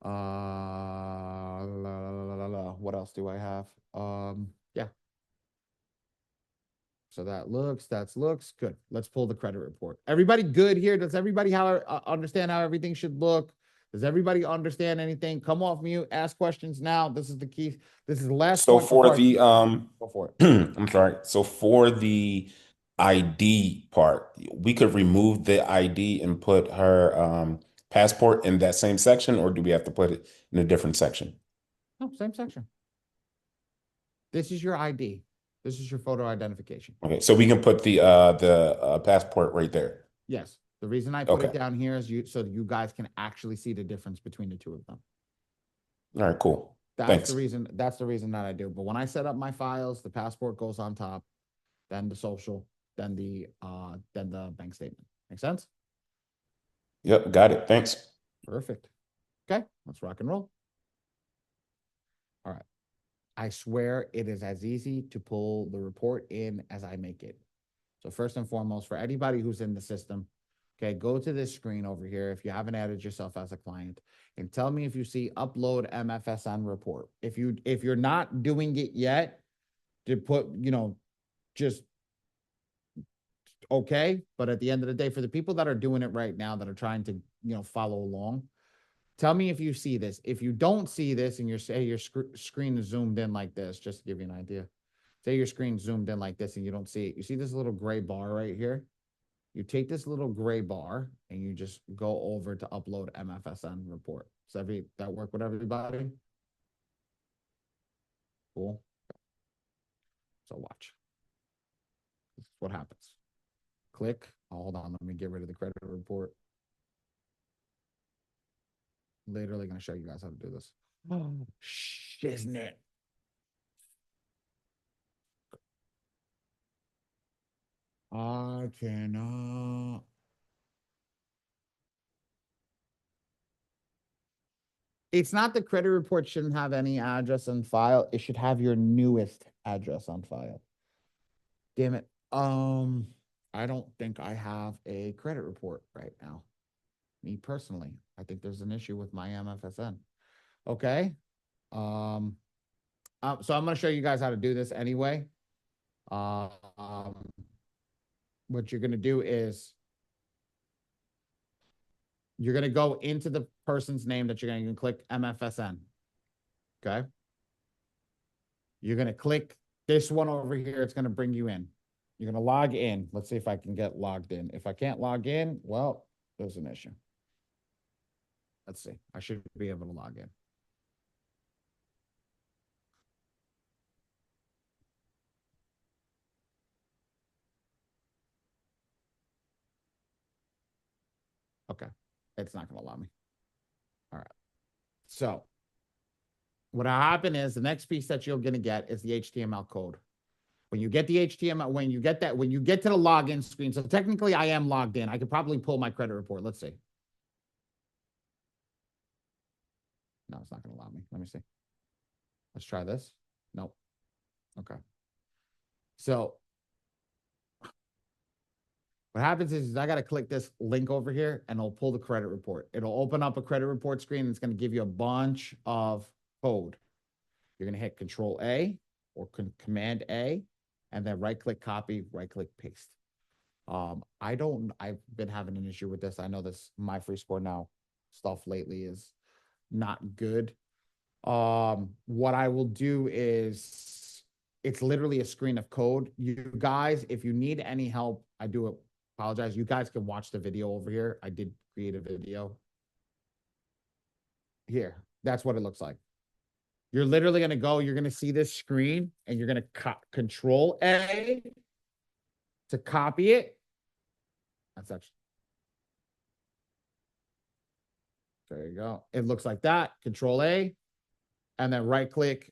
What else do I have? Yeah. So that looks good. Let's pull the credit report. Everybody good here? Does everybody understand how everything should look? Does everybody understand anything? Come off mute, ask questions now. This is the key. This is the last So point for before the go for it. I'm sorry. So for the ID part, we could remove the ID and put her passport in that same section, or do we have to put it in a different section? No, same section. This is your ID. This is your photo identification. Okay, so we can put the passport right there. Yes. The reason I put it Okay. down here is so that you guys can actually see the difference between the two of them. All right, cool. That's Thanks. the reason. That's the reason that I do. But when I set up my files, the passport goes on top, then the social, then the bank statement. Make sense? Yep, got it. Thanks. Perfect. Okay, let's rock and roll. All right. I swear it is as easy to pull the report in as I make it. So first and foremost, for anybody who's in the system, okay, go to this screen over here if you haven't added yourself as a client and tell me if you see upload MFSN report. If you're not doing it yet, to put, just okay. But at the end of the day, for the people that are doing it right now, that are trying to, follow along, tell me if you see this. If you don't see this and your screen is zoomed in like this, just to give you an idea. Say your screen zoomed in like this and you don't see it. You see this little gray bar right here? You take this little gray bar and you just go over to upload MFSN report. Does that work with everybody? Cool. So watch. This is what happens. Click. Hold on. Let me get rid of the credit report. Literally going to show you guys how to do this. Oh, shiznit. I cannot. It's not the credit report shouldn't have any address on file. It should have your newest address on file. Damn it. I don't think I have a credit report right now. Me personally, I think there's an issue with my MFSN. Okay. So I'm going to show you guys how to do this anyway. What you're going to do is you're going to go into the person's name that you're going to click MFSN. Okay. You're going to click this one over here. It's going to bring you in. You're going to log in. Let's see if I can get logged in. If I can't log in, well, there's an issue. Let's see. I should be able to log in. Okay. It's not going to allow me. All right. So what'll happen is the next piece that you're going to get is the HTML code. When you get the HTML, when you get to the login screen, so technically I am logged in. I could probably pull my credit report. Let's see. No, it's not going to allow me. Let me see. Let's try this. Nope. Okay. So what happens is I got to click this link over here and it'll pull the credit report. It'll open up a credit report screen and it's going to give you a bunch of code. You're going to hit Control A or Command A and then right click copy, right click paste. I've been having an issue with this. I know this My Free Score Now stuff lately is not good. What I will do is it's literally a screen of code. You guys, if you need any help, I do it apologize. You guys can watch the video over here. I did create a video. Here, that's what it looks like. You're literally going to go, you're going to see this screen and you're going to Control A to copy it. That's actually. There you go. It looks like that. Control A and then right click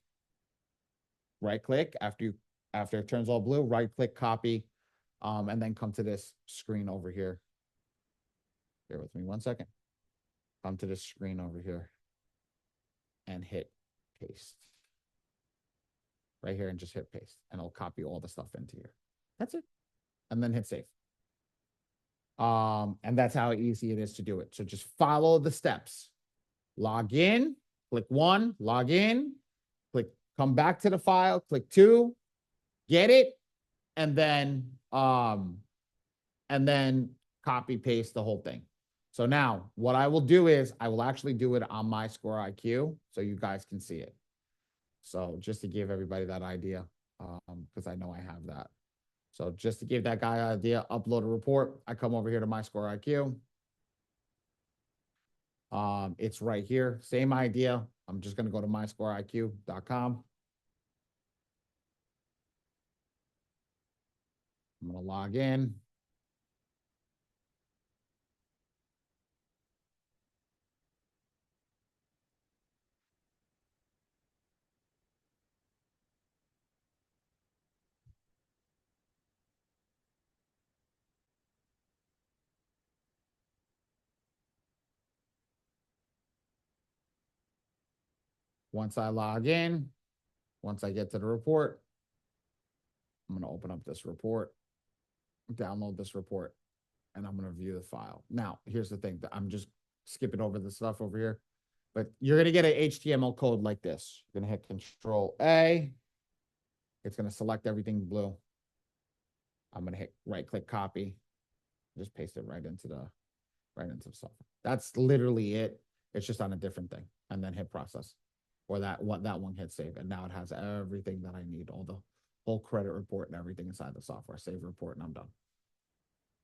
after it turns all blue, right click copy and then come to this screen over here. Bear with me 1 second. Come to this screen over here and hit paste. Right here and just hit paste and it'll copy all the stuff into here. That's it. And then hit save. And that's how easy it is to do it. So just follow the steps. Log in, click 1, log in, click, come back to the file, click 2, get it, and then copy paste the whole thing. So now what I will do is I will actually do it on my Score IQ so you guys can see it. So just to give everybody that idea, because I know I have that. So just to give that guy an idea, upload a report. I come over here to my Score IQ. It's right here. Same idea. I'm just going to go to myscoreiq.com. I'm going to log in. Once I log in, once I get to the report, I'm going to open up this report, download this report, and I'm going to view the file. Now, here's the thing that I'm just skipping over the stuff over here, but you're going to get an HTML code like this. You're going to hit Control A. It's going to select everything blue. I'm going to hit right click copy. Just paste it right into the software. That's literally it. It's just on a different thing, and then hit process. Or that one hit save, and now it has everything that I need, all the whole credit report and everything inside the software. Save report, and I'm done.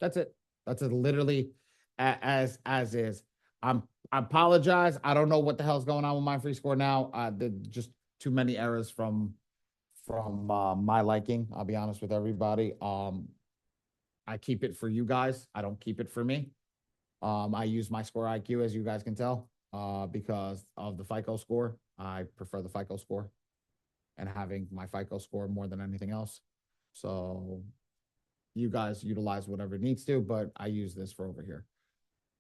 That's it. That's it. Literally, as is. I apologize. I don't know what the hell's going on with my free score now. Just too many errors from my liking. I'll be honest with everybody. I keep it for you guys. I don't keep it for me. I use my Score IQ, as you guys can tell, because of the FICO score. I prefer the FICO score and having my FICO score more than anything else. So you guys utilize whatever it needs to, but I use this for over here.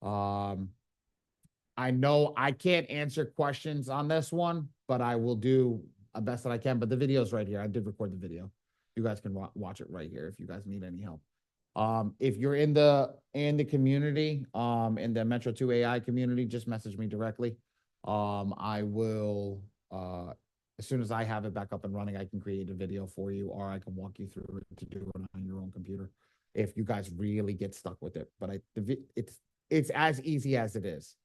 I know I can't answer questions on this one, but I will do the best that I can. But the video's right here. I did record the video. You guys can watch it right here if you guys need any help. If you're in the community, in the Metro 2 AI community, just message me directly. I will, as soon as I have it back up and running, I can create a video for you, or I can walk you through it to do it on your own computer if you guys really get stuck with it. But it's as easy as it is.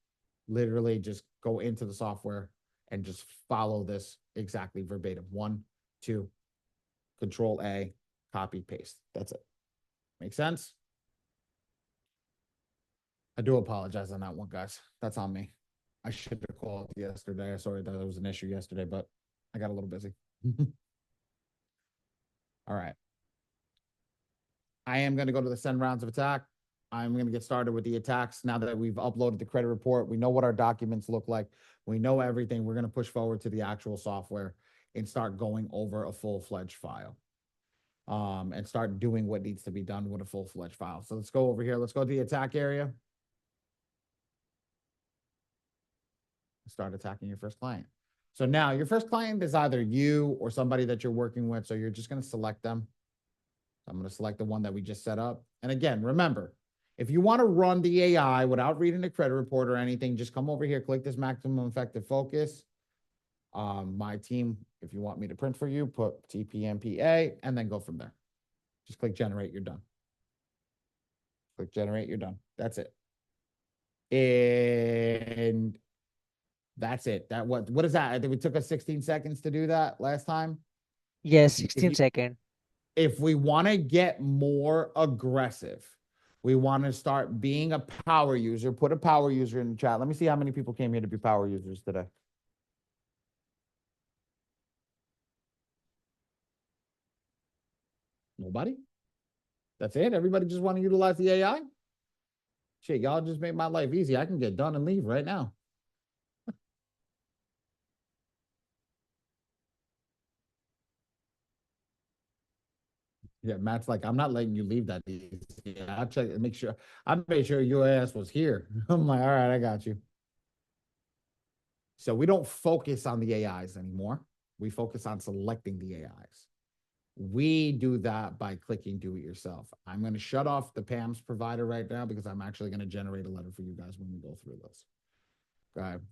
Literally just go into the software and just follow this exactly verbatim. 1, 2, Control A, copy, paste. That's it. Make sense? I do apologize on that one, guys. That's on me. I should have called yesterday. Sorry that there was an issue yesterday, but I got a little busy. All right. I am going to go to the send rounds of attack. I'm going to get started with the attacks. Now that we've uploaded the credit report, we know what our documents look like. We know everything. We're going to push forward to the actual software and start going over a full-fledged file. And start doing what needs to be done with a full-fledged file. So let's go over here. Let's go to the attack area. Start attacking your first client. So now your first client is either you or somebody that you're working with. So you're just going to select them. I'm going to select the one that we just set up. And again, remember, if you want to run the AI without reading the credit report or anything, just come over here, click this maximum effective focus. My team, if you want me to print for you, put TPMPA and then go from there. Just click generate, you're done. Click generate, you're done. That's it. And that's it. What is that? I think we took us 16 seconds to do that last time. Yes, 16 seconds. If we want to get more aggressive, We want to start being a power user. Put a power user in the chat. Let me see how many people came here to be power users today. Nobody? That's it? Everybody just want to utilize the AI? Shit, y'all just make my life easy. I can get done and leave right now. Yeah, Matt's like, I'm not letting you leave that easy. I'll check and make sure. I made sure your ass was here. I'm like, all right, I got you. So we don't focus on the AIs anymore. We focus on selecting the AIs. We do that by clicking do it yourself. I'm going to shut off the PAMS provider right now because I'm actually going to generate a letter for you guys when we go through this. Okay.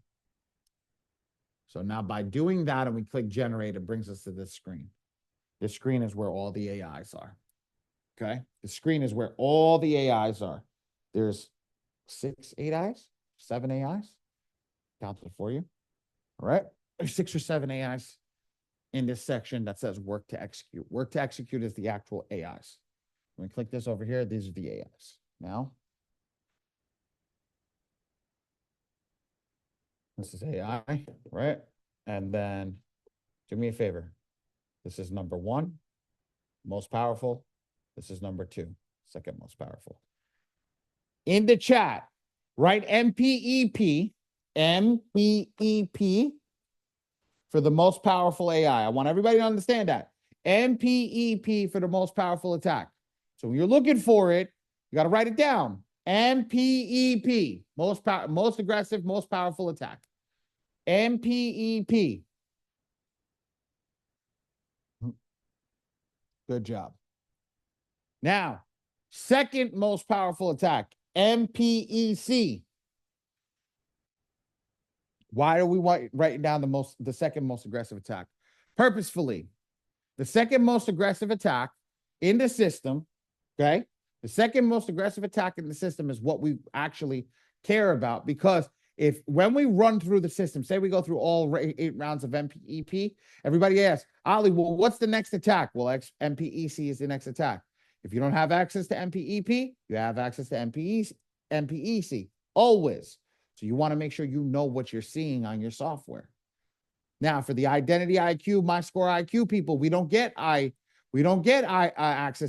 So now by doing that and we click generate, it brings us to this screen. This screen is where all the AIs are. Okay. The screen is where all the AIs are. There's 6 AIs, 7 AIs. Counted for you. All right. There's 6 or 7 AIs in this section that says work to execute. Work to execute is the actual AIs. When we click this over here, these are the AIs. Now, this is AI, right? And then do me a favor. This is number 1, most powerful. This is number 2, second most powerful. In the chat, write MPEP, MPEP for the most powerful AI. I want everybody to understand that. MPEP for the most powerful attack. So when you're looking for it, you got to write it down. MPEP, most aggressive, most powerful attack. MPEP. Good job. Now, second most powerful attack, MPEC. Why are we writing down the second most aggressive attack? Purposefully. The second most aggressive attack in the system, okay? The second most aggressive attack in the system is what we actually care about, because when we run through the system, say we go through all 8 rounds of MPEP, everybody asks, Ali, well, what's the next attack? Well, MPEC is the next attack. If you don't have access to MPEP, you have access to MPEC, always. So you want to make sure you know what you're seeing on your software. Now, for the identity IQ, my score IQ people, we don't get access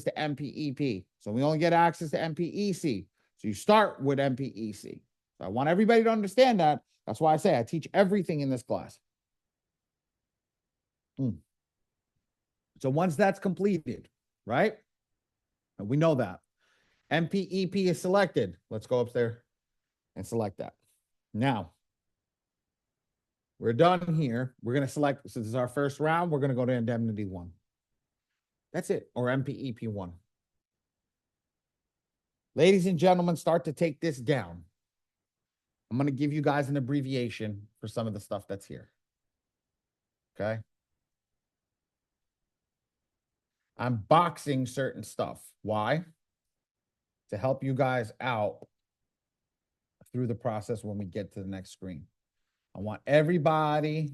to MPEP. So we only get access to MPEC. So you start with MPEC. So I want everybody to understand that. That's why I say I teach everything in this class. So once that's completed, right? And we know that. MPEP is selected. Let's go up there and select that. Now, we're done here. We're going to select, so this is our first round. We're going to go to indemnity 1. That's it, or MPEP 1. Ladies and gentlemen, start to take this down. I'm going to give you guys an abbreviation for some of the stuff that's here. Okay? I'm boxing certain stuff. Why? To help you guys out through the process when we get to the next screen. I want everybody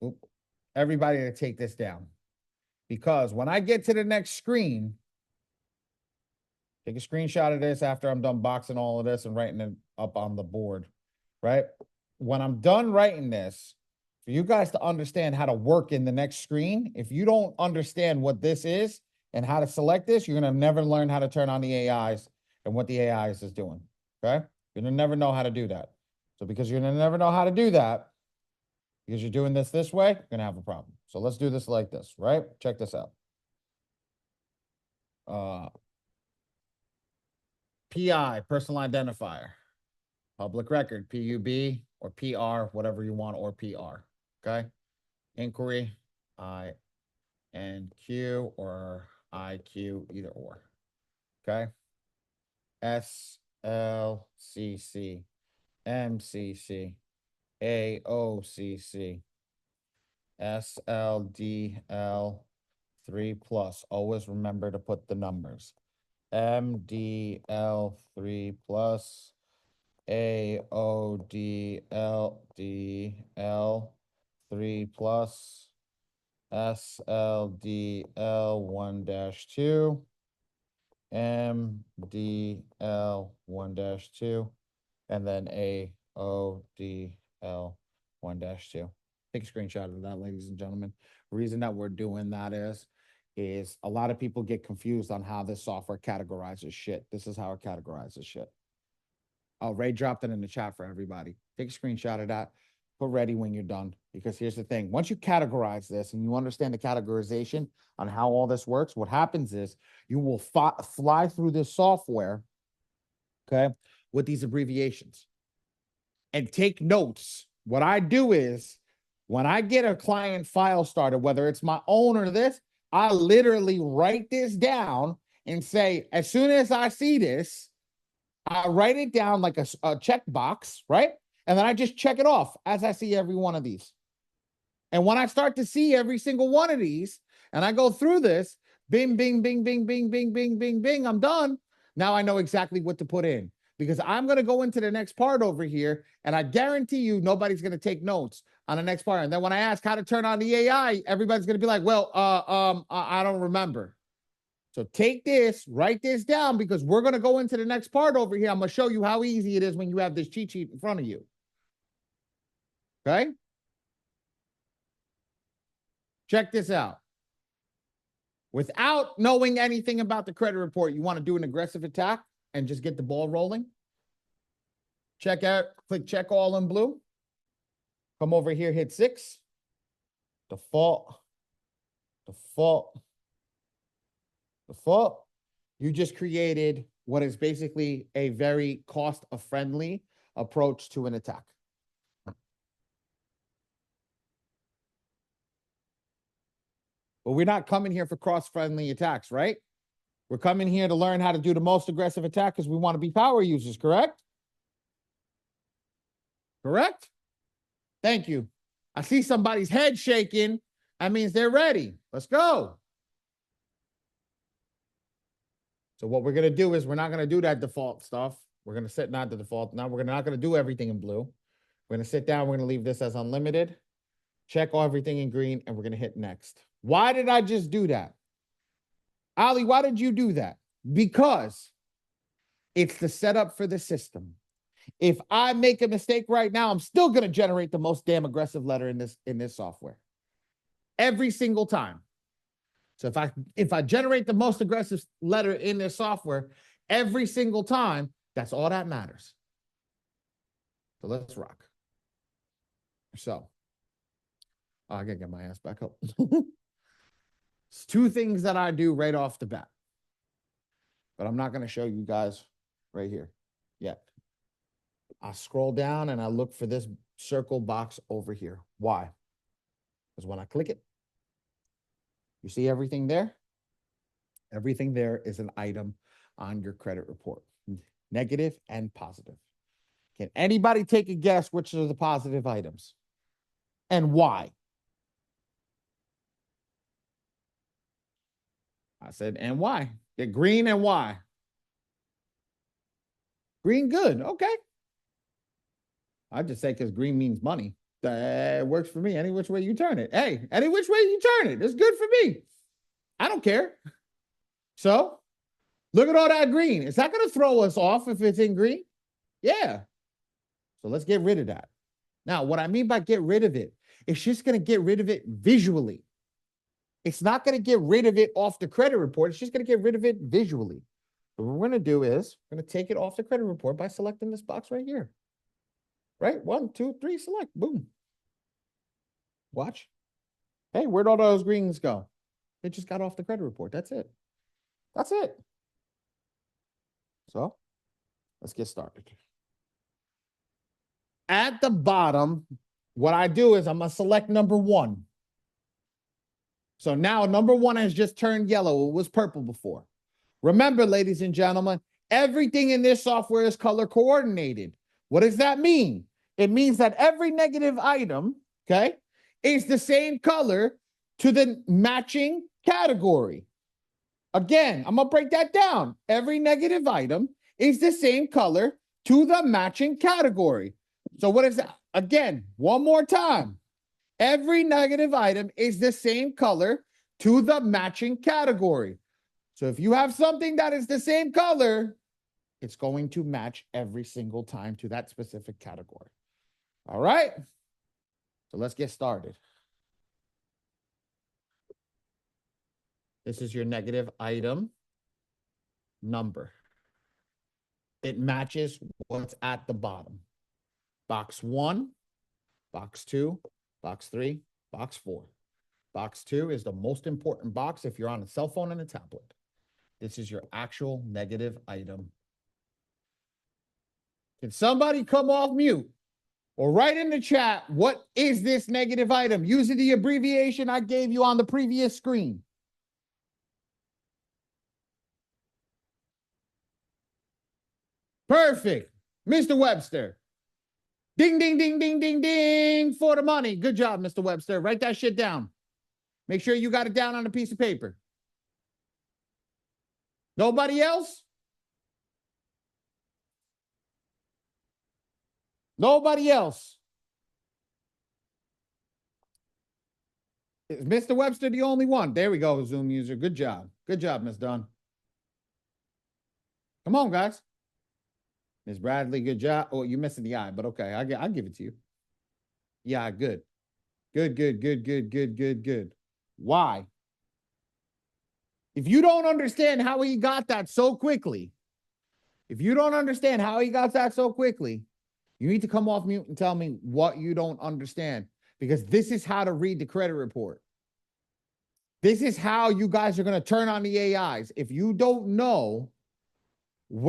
to take this down. Because when I get to the next screen, take a screenshot of this after I'm done boxing all of this and writing it up on the board, right? When I'm done writing this, for you guys to understand how to work in the next screen, if you don't understand what this is and how to select this, you're going to never learn how to turn on the AIs and what the AIs is doing, okay? You're going to never know how to do that. So because you're going to never know how to do that, because you're doing this way, you're going to have a problem. So let's do this like this, right? Check this out. PI, personal identifier, public record, PUB or PR, whatever you want, or PR, okay? Inquiry, INQ or IQ, either or, okay? SLCC, MCC, AOCC, SLDL 3+. Always remember to put the numbers. MDL 3+, AODL DL 3+, SLDL 1-2, MDL1-2, and then AODL1-2. Take a screenshot of that, ladies and gentlemen. The reason that we're doing that is a lot of people get confused on how this software categorizes shit. This is how it categorizes shit. Oh, Ray dropped it in the chat for everybody. Take a screenshot of that. Put ready when you're done. Because here's the thing. Once you categorize this and you understand the categorization on how all this works, what happens is you will fly through this software, okay, with these abbreviations and take notes. What I do is when I get a client file started, whether it's my own or this, I literally write this down and say, as soon as I see this, I write it down like a checkbox, right? And then I just check it off as I see every one of these. And when I start to see every single one of these, and I go through this, bing, bing, bing, bing, bing, bing, bing, bing, bing, I'm done. Now I know exactly what to put in because I'm going to go into the next part over here, and I guarantee you nobody's going to take notes on the next part. And then when I ask how to turn on the AI, everybody's going to be like, well, I don't remember. So take this, write this down, because we're going to go into the next part over here. I'm going to show you how easy it is when you have this cheat sheet in front of you. Okay? Check this out. Without knowing anything about the credit report, you want to do an aggressive attack and just get the ball rolling. Check out, click check all in blue. Come over here, hit 6. Default. You just created what is basically a very cost-friendly approach to an attack. But we're not coming here for cross-friendly attacks, right? We're coming here to learn how to do the most aggressive attack because we want to be power users, correct? Correct? Thank you. I see somebody's head shaking. That means they're ready. Let's go. So what we're going to do is we're not going to do that default stuff. We're going to set not the default. Now we're not going to do everything in blue. We're going to sit down. We're going to leave this as unlimited. Check everything in green, and we're going to hit next. Why did I just do that? Ali, why did you do that? Because it's the setup for the system. If I make a mistake right now, I'm still going to generate the most damn aggressive letter in this software. Every single time. So if I generate the most aggressive letter in this software every single time, that's all that matters. So let's rock. So I gotta get my ass back up. It's 2 things that I do right off the bat, but I'm not going to show you guys right here yet. I scroll down and I look for this circle box over here. Why? Because when I click it, you see everything there? Everything there is an item on your credit report, negative and positive. Can anybody take a guess which are the positive items and why? I said, and why? Get green and why? Green, good. Okay. I just say because green means money. That works for me. Any which way you turn it. Hey, any which way you turn it. It's good for me. I don't care. So look at all that green. Is that going to throw us off if it's in green? Yeah. So let's get rid of that. Now, what I mean by get rid of it, it's just going to get rid of it visually. It's not going to get rid of it off the credit report. It's just going to get rid of it visually. So what we're going to do is we're going to take it off the credit report by selecting this box right here. Right? 1, 2, 3, select. Boom. Watch. Hey, where'd all those greens go? It just got off the credit report. That's it. That's it. So let's get started. At the bottom, what I do is I'm going to select number 1. So now number 1 has just turned yellow. It was purple before. Remember, ladies and gentlemen, everything in this software is color coordinated. What does that mean? It means that every negative item, okay, is the same color to the matching category. Again, I'm going to break that down. Every negative item is the same color to the matching category. So what is that? Again, one more time. Every negative item is the same color to the matching category. So if you have something that is the same color, it's going to match every single time to that specific category. All right. So let's get started. This is your negative item number. It matches what's at the bottom. Box 1, box 2, box 3, box 4. Box 2 is the most important box if you're on a cell phone and a tablet. This is your actual negative item. Can somebody come off mute or write in the chat, what is this negative item? Using the abbreviation I gave you on the previous screen. Perfect. Mr. Webster. Ding, ding, ding, ding, ding, ding for the money. Good job, Mr. Webster. Write that shit down. Make sure you got it down on a piece of paper. Nobody else? Nobody else? Is Mr. Webster the only one? There we go, Zoom user. Good job. Good job, Miss Dunn. Come on, guys. Miss Bradley, good job. Oh, you're missing the eye, but okay, I'll give it to you. Yeah, good. Good, good, good, good, good, good, good. Why? If you don't understand how he got that so quickly, you need to come off mute and tell me what you don't understand, because this is how to read the credit report. This is how you guys are going to turn on the AIs. If you don't know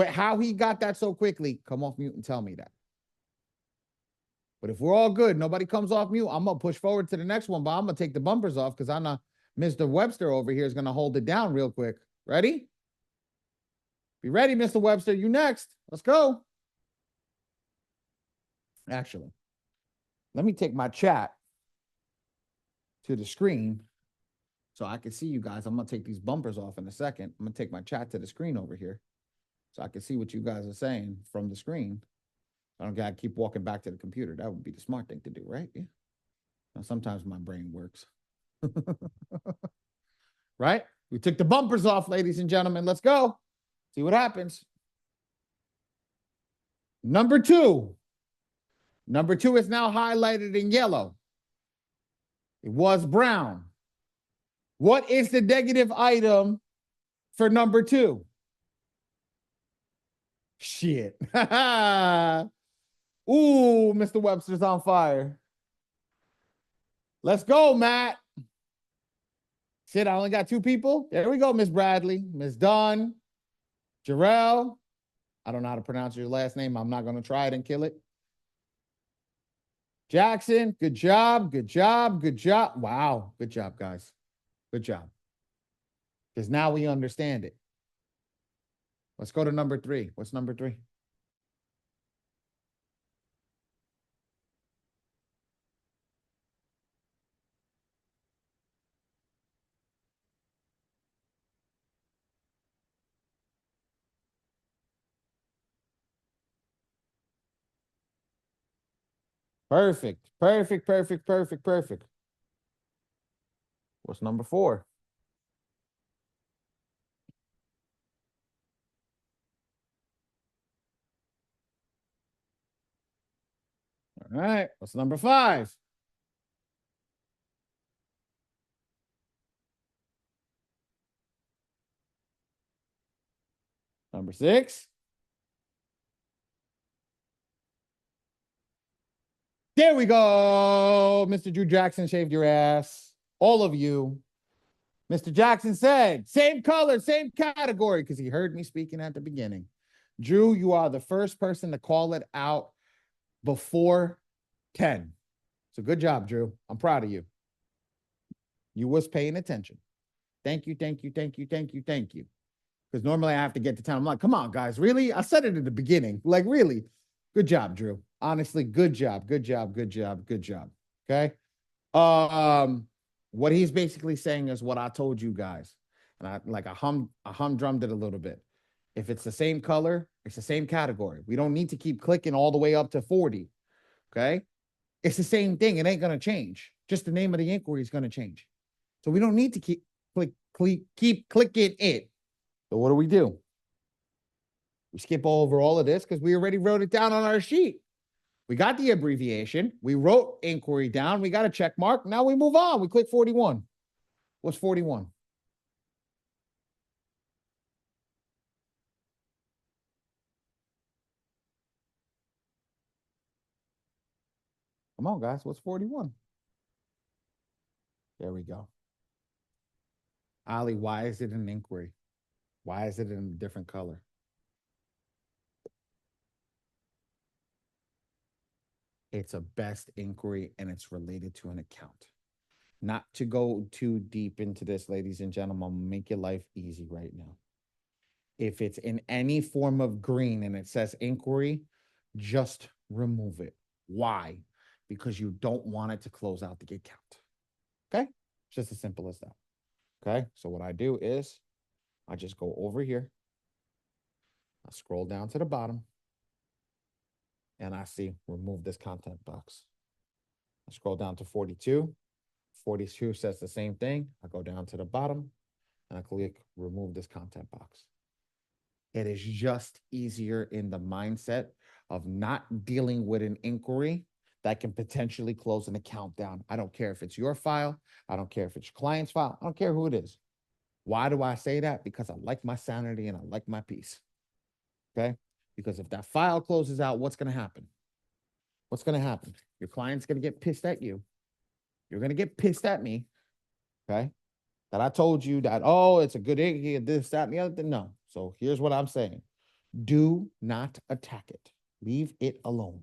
how he got that so quickly, come off mute and tell me that. But if we're all good, nobody comes off mute, I'm going to push forward to the next one, but I'm going to take the bumpers off because I'm not, Mr. Webster over here is going to hold it down real quick. Ready? Be ready, Mr. Webster. You next. Let's go. Actually, let me take my chat to the screen so I can see you guys. I'm going to take these bumpers off in a second. I'm going to take my chat to the screen over here so I can see what you guys are saying from the screen. I don't got to keep walking back to the computer. That would be the smart thing to do, right? Yeah. Now, sometimes my brain works. Right? We took the bumpers off, ladies and gentlemen. Let's go. See what happens. Number 2. Number 2 is now highlighted in yellow. It was brown. What is the negative item for number 2? Shit. Ooh, Mr. Webster's on fire. Let's go, Matt. Shit, I only got 2 people. There we go, Miss Bradley, Miss Dunn, Jarrell. I don't know how to pronounce your last name. I'm not going to try it and kill it. Jackson, good job, good job, good job. Wow, good job, guys. Good job. Because now we understand it. Let's go to number 3. What's number 3? Perfect, perfect, perfect, perfect, perfect. What's number 4? All right, what's number 5? Number 6? There we go. Mr. Drew Jackson shaved your ass. All of you. Mr. Jackson said, same color, same category, because he heard me speaking at the beginning. Drew, you are the first person to call it out before 10. So good job, Drew. I'm proud of you. You was paying attention. Thank you, thank you, thank you, thank you, thank you. Because normally I have to get to 10. I'm like, come on, guys, really? I said it at the beginning. Like, really? Good job, Drew. Honestly, good job, good job, good job, good job. Okay. What he's basically saying is what I told you guys. And I humdrummed it a little bit. If it's the same color, it's the same category. We don't need to keep clicking all the way up to 40. Okay. It's the same thing. It ain't going to change. Just the name of the inquiry is going to change. So we don't need to keep clicking it. So what do? We skip over all of this because we already wrote it down on our sheet. We got the abbreviation. We wrote inquiry down. We got a check mark. Now we move on. We click 41. What's 41? Come on, guys. What's 41? There we go. Ali, why is it an inquiry? Why is it in a different color? It's a best inquiry and it's related to an account. Not to go too deep into this, ladies and gentlemen, make your life easy right now. If it's in any form of green and it says inquiry, just remove it. Why? Because you don't want it to close out the account. Okay? It's just as simple as that. Okay? So what I do is I just go over here. I scroll down to the bottom and I see remove this content box. I scroll down to 42. 42 says the same thing. I go down to the bottom and I click remove this content box. It is just easier in the mindset of not dealing with an inquiry that can potentially close an account down. I don't care if it's your file. I don't care if it's your client's file. I don't care who it is. Why do I say that? Because I like my sanity and I like my peace. Okay? Because if that file closes out, what's going to happen? What's going to happen? Your client's going to get pissed at you. You're going to get pissed at me. Okay? That I told you that, oh, it's a good idea, this, that, and the other thing. No. So here's what I'm saying. Do not attack it. Leave it alone.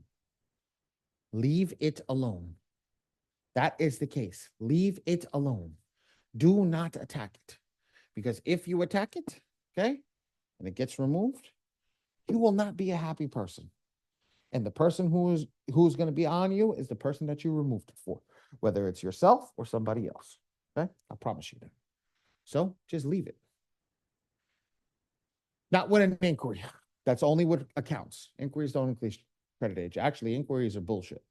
Leave it alone. That is the case. Leave it alone. Do not attack it. Because if you attack it, okay, and it gets removed, you will not be a happy person. And the person who's going to be on you is the person that you removed it for, whether it's yourself or somebody else. Okay? I promise you that. So just leave it. Not with an inquiry. That's only with accounts. Inquiries don't include credit age. Actually, inquiries are bullshit.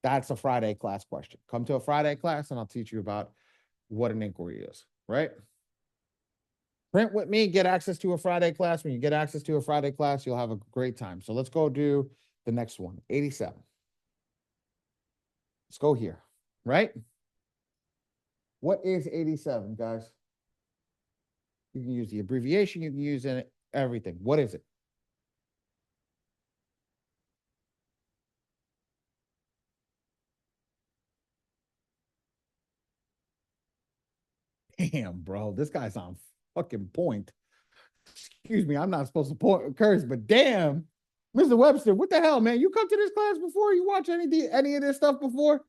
That's a Friday class question. Come to a Friday class and I'll teach you about what an inquiry is, right? Print with me, get access to a Friday class. When you get access to a Friday class, you'll have a great time. So let's go do the next one, 87. Let's go here, right? What is 87, guys? You can use the abbreviation. You can use everything. What is it? Damn, bro. This guy's on fucking point. Excuse me, I'm not supposed to curse, but damn, Mr. Webster, what the hell, man? You come to this class before? You watch any of this stuff before?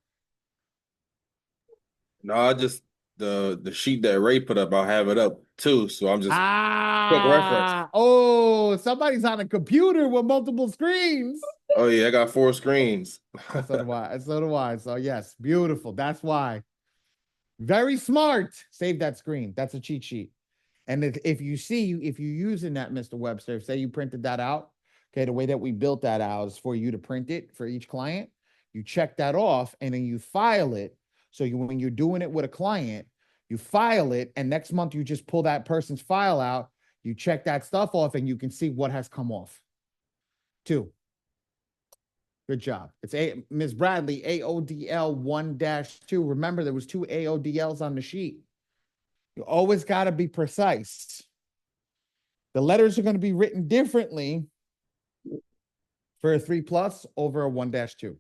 No, I just the sheet that Ray put up, I'll have it up too. So I'm just quick reference. Oh, somebody's on a computer with multiple screens. Oh yeah, I got 4 screens. So do I. So do I. So yes, beautiful. That's why. Very smart. Save that screen. That's a cheat sheet. And if you're using that, Mr. Webster, say you printed that out, okay, the way that we built that out is for you to print it for each client. You check that off and then you file it. So when you're doing it with a client, you file it and next month you just pull that person's file out, you check that stuff off and you can see what has come off. 2. Good job. It's Ms. Bradley, AODL 1-2. Remember, there was 2 AODLs on the sheet. You always got to be precise. The letters are going to be written differently for a 3+ over a 1-2.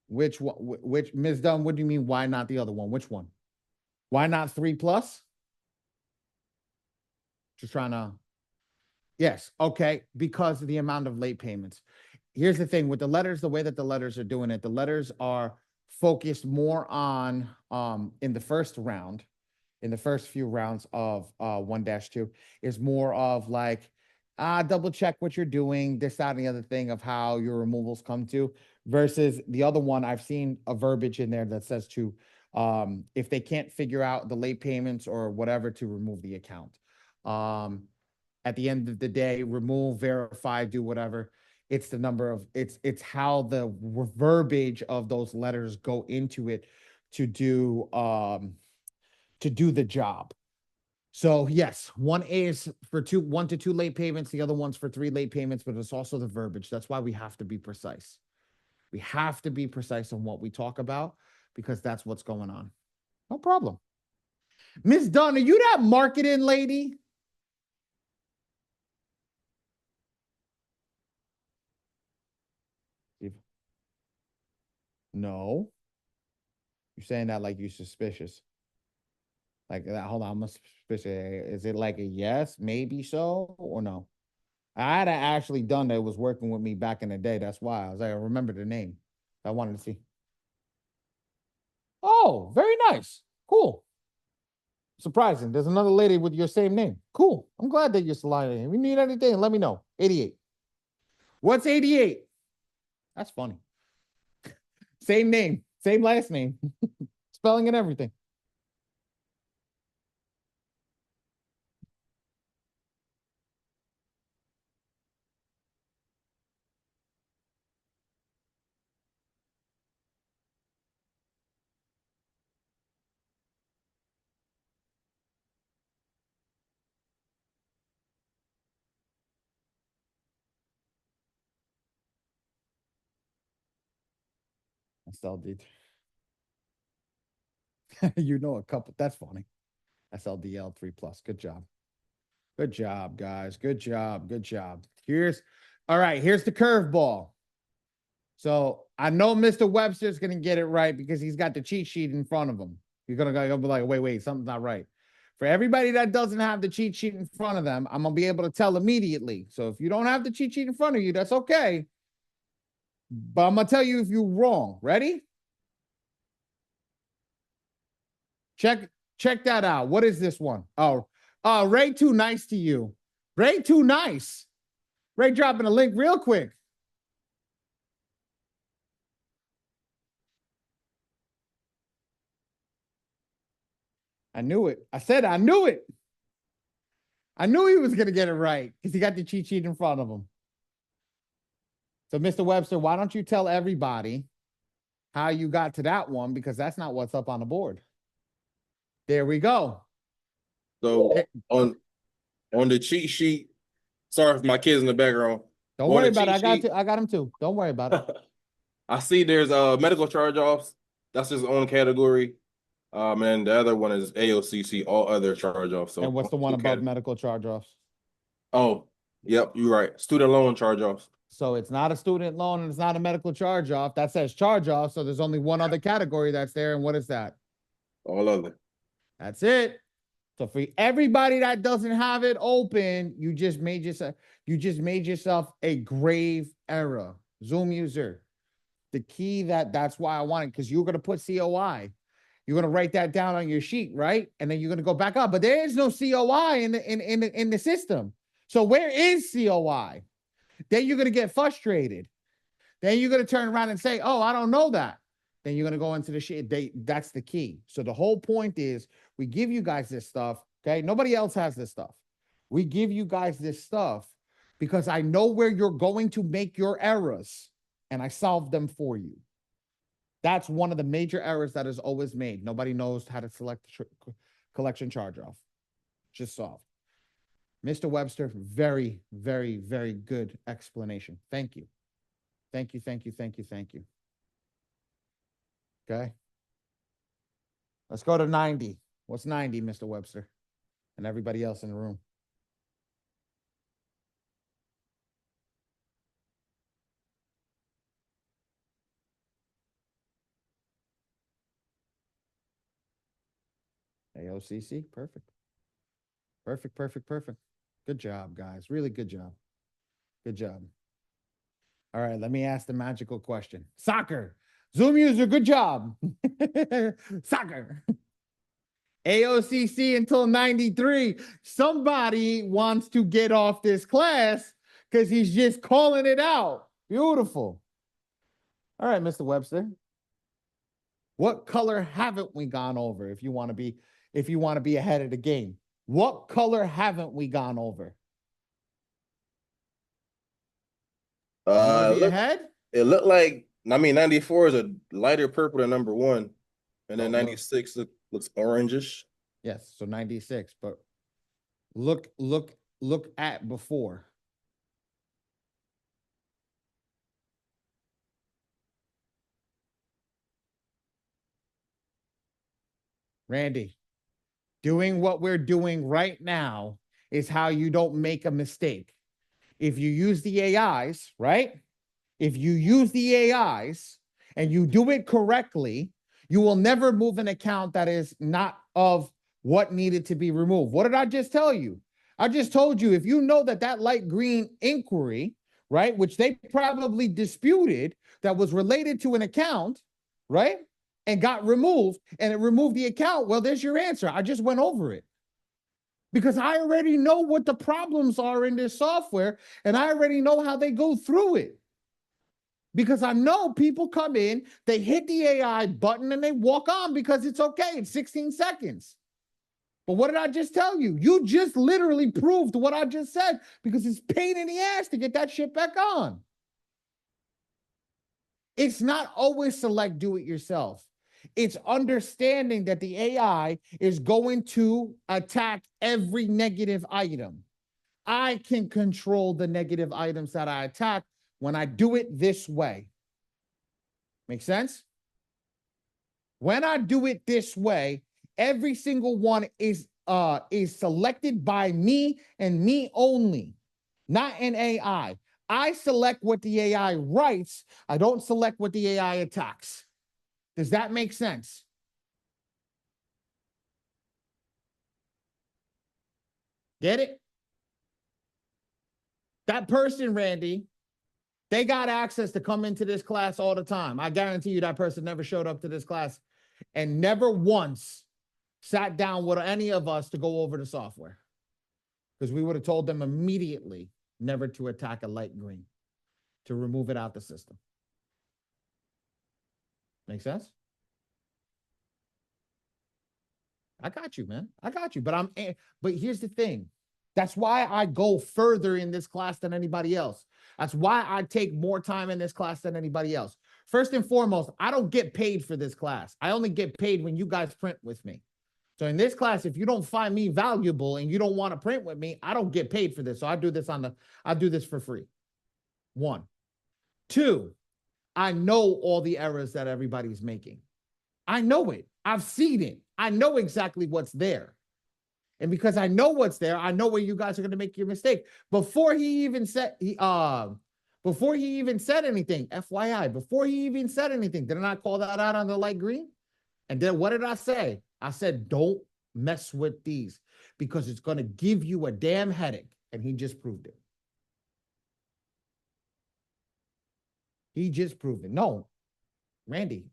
Which Ms. Dunn, what do you mean? Why not the other one? Which one? Why not 3+? Just trying to. Yes. Okay. Because of the amount of late payments. Here's the thing with the letters, the way that the letters are doing it, the letters are focused more on in the first round, in the first few rounds of 1-2 is more of like double check what you're doing, this, that, and the other thing of how your removals come to, versus the other one. I've seen a verbiage in there that says to if they can't figure out the late payments or whatever, to remove the account. At the end of the day, remove, verify, do whatever. It's the number of it's how the verbiage of those letters go into it to do the job. So yes, one is for 1 to 2 late payments. The other one's for 3 late payments, but it's also the verbiage. That's why we have to be precise. We have to be precise on what we talk about because that's what's going on. No problem. Miss Dunn, are you that marketing lady? No. You're saying that like you're suspicious. Like that. Hold on, I'm suspicious. Is it like a yes, maybe so, or no? I had actually done that. Was working with me back in the day. That's why I was like, I remember the name. I wanted to see. Oh, very nice. Cool. Surprising. There's another lady with your same name. Cool. I'm glad that you're sliding. If you need anything, let me know. 88. What's 88? That's funny. Same name, same last name, spelling and everything. I still did. You know a couple. That's funny. SLDL 3+. Good job. Good job, guys. Good job. Good job. All right. Here's the curveball. So I know Mr. Webster's going to get it right because he's got the cheat sheet in front of him. You're going to be like, wait, something's not right. For everybody that doesn't have the cheat sheet in front of them, I'm going to be able to tell immediately. So if you don't have the cheat sheet in front of you, that's okay. But I'm going to tell you if you're wrong. Ready? Check that out. What is this one? Oh, Ray, too nice to you. Ray, too nice. Ray dropping a link real quick. I knew it. I said I knew it. I knew he was going to get it right because he got the cheat sheet in front of him. So, Mr. Webster, why don't you tell everybody how you got to that one? Because that's not what's up on the board. There we go. So on the cheat sheet, sorry for my kids in the background. Don't worry about it. I got him too. Don't worry about it. I see there's medical charge-offs. That's his own category. And the other one is AOCC, all other charge-offs. So and what's the one above medical charge-offs? Oh, yep, you're right. Student loan charge-offs. So it's not a student loan and it's not a medical charge-off. That says charge-off. So there's only one other category that's there. And what is that? All other. That's it. So for everybody that doesn't have it open, you just made yourself a grave error. Zoom user. The key that's why I wanted, because you're going to put COI. You're going to write that down on your sheet, right? And then you're going to go back up. But there is no COI in the system. So where is COI? Then you're going to get frustrated. Then you're going to turn around and say, oh, I don't know that. Then you're going to go into the sheet. That's the key. So the whole point is we give you guys this stuff, okay? Nobody else has this stuff. We give you guys this stuff because I know where you're going to make your errors and I solve them for you. That's one of the major errors that is always made. Nobody knows how to select the collection charge-off. Just solved. Mr. Webster, very, very, very good explanation. Thank you. Thank you, thank you, thank you, thank you. Okay. Let's go to 90. What's 90, Mr. Webster? And everybody else in the room. AOCC, perfect. Perfect, perfect, perfect. Good job, guys. Really good job. Good job. All right, let me ask the magical question. Soccer. Zoom user, good job. Soccer. AOCC until 93. Somebody wants to get off this class because he's just calling it out. Beautiful. All right, Mr. Webster. What color haven't we gone over if you want to be ahead of the game? What color haven't we gone over? Ahead? It looked like, 94 is a lighter purple than number 1. And then 96 looks orangish. Yes, so 96. But Look at before. Randy, doing what we're doing right now is how you don't make a mistake. If you use the AIs, right? If you use the AIs and you do it correctly, you will never move an account that is not of what needed to be removed. What did I just tell you? I just told you, if you know that that light green inquiry, right, which they probably disputed, that was related to an account, right, and got removed, and it removed the account, well, there's your answer. I just went over it. Because I already know what the problems are in this software, and I already know how they go through it. Because I know people come in, they hit the AI button, and they walk on because it's okay. It's 16 seconds. But what did I just tell you? You just literally proved what I just said, because it's pain in the ass to get that shit back on. It's not always select do it yourself. It's understanding that the AI is going to attack every negative item. I can control the negative items that I attack when I do it this way. Make sense? When I do it this way, every single one is selected by me and me only, not an AI. I select what the AI writes. I don't select what the AI attacks. Does that make sense? Get it? That person, Randy, they got access to come into this class all the time. I guarantee you that person never showed up to this class and never once sat down with any of us to go over the software, because we would have told them immediately never to attack a light green, to remove it out the system. Make sense? I got you, man. I got you. But here's the thing. That's why I go further in this class than anybody else. That's why I take more time in this class than anybody else. First and foremost, I don't get paid for this class. I only get paid when you guys print with me. So in this class, if you don't find me valuable and you don't want to print with me, I don't get paid for this. So I do this for free. 1. 2, I know all the errors that everybody's making. I know it. I've seen it. I know exactly what's there. And because I know what's there, I know where you guys are going to make your mistake. Before he even said anything, FYI, before he even said anything, did I not call that out on the light green? And then what did I say? I said, don't mess with these because it's going to give you a damn headache. And he just proved it. He just proved it. No, Randy,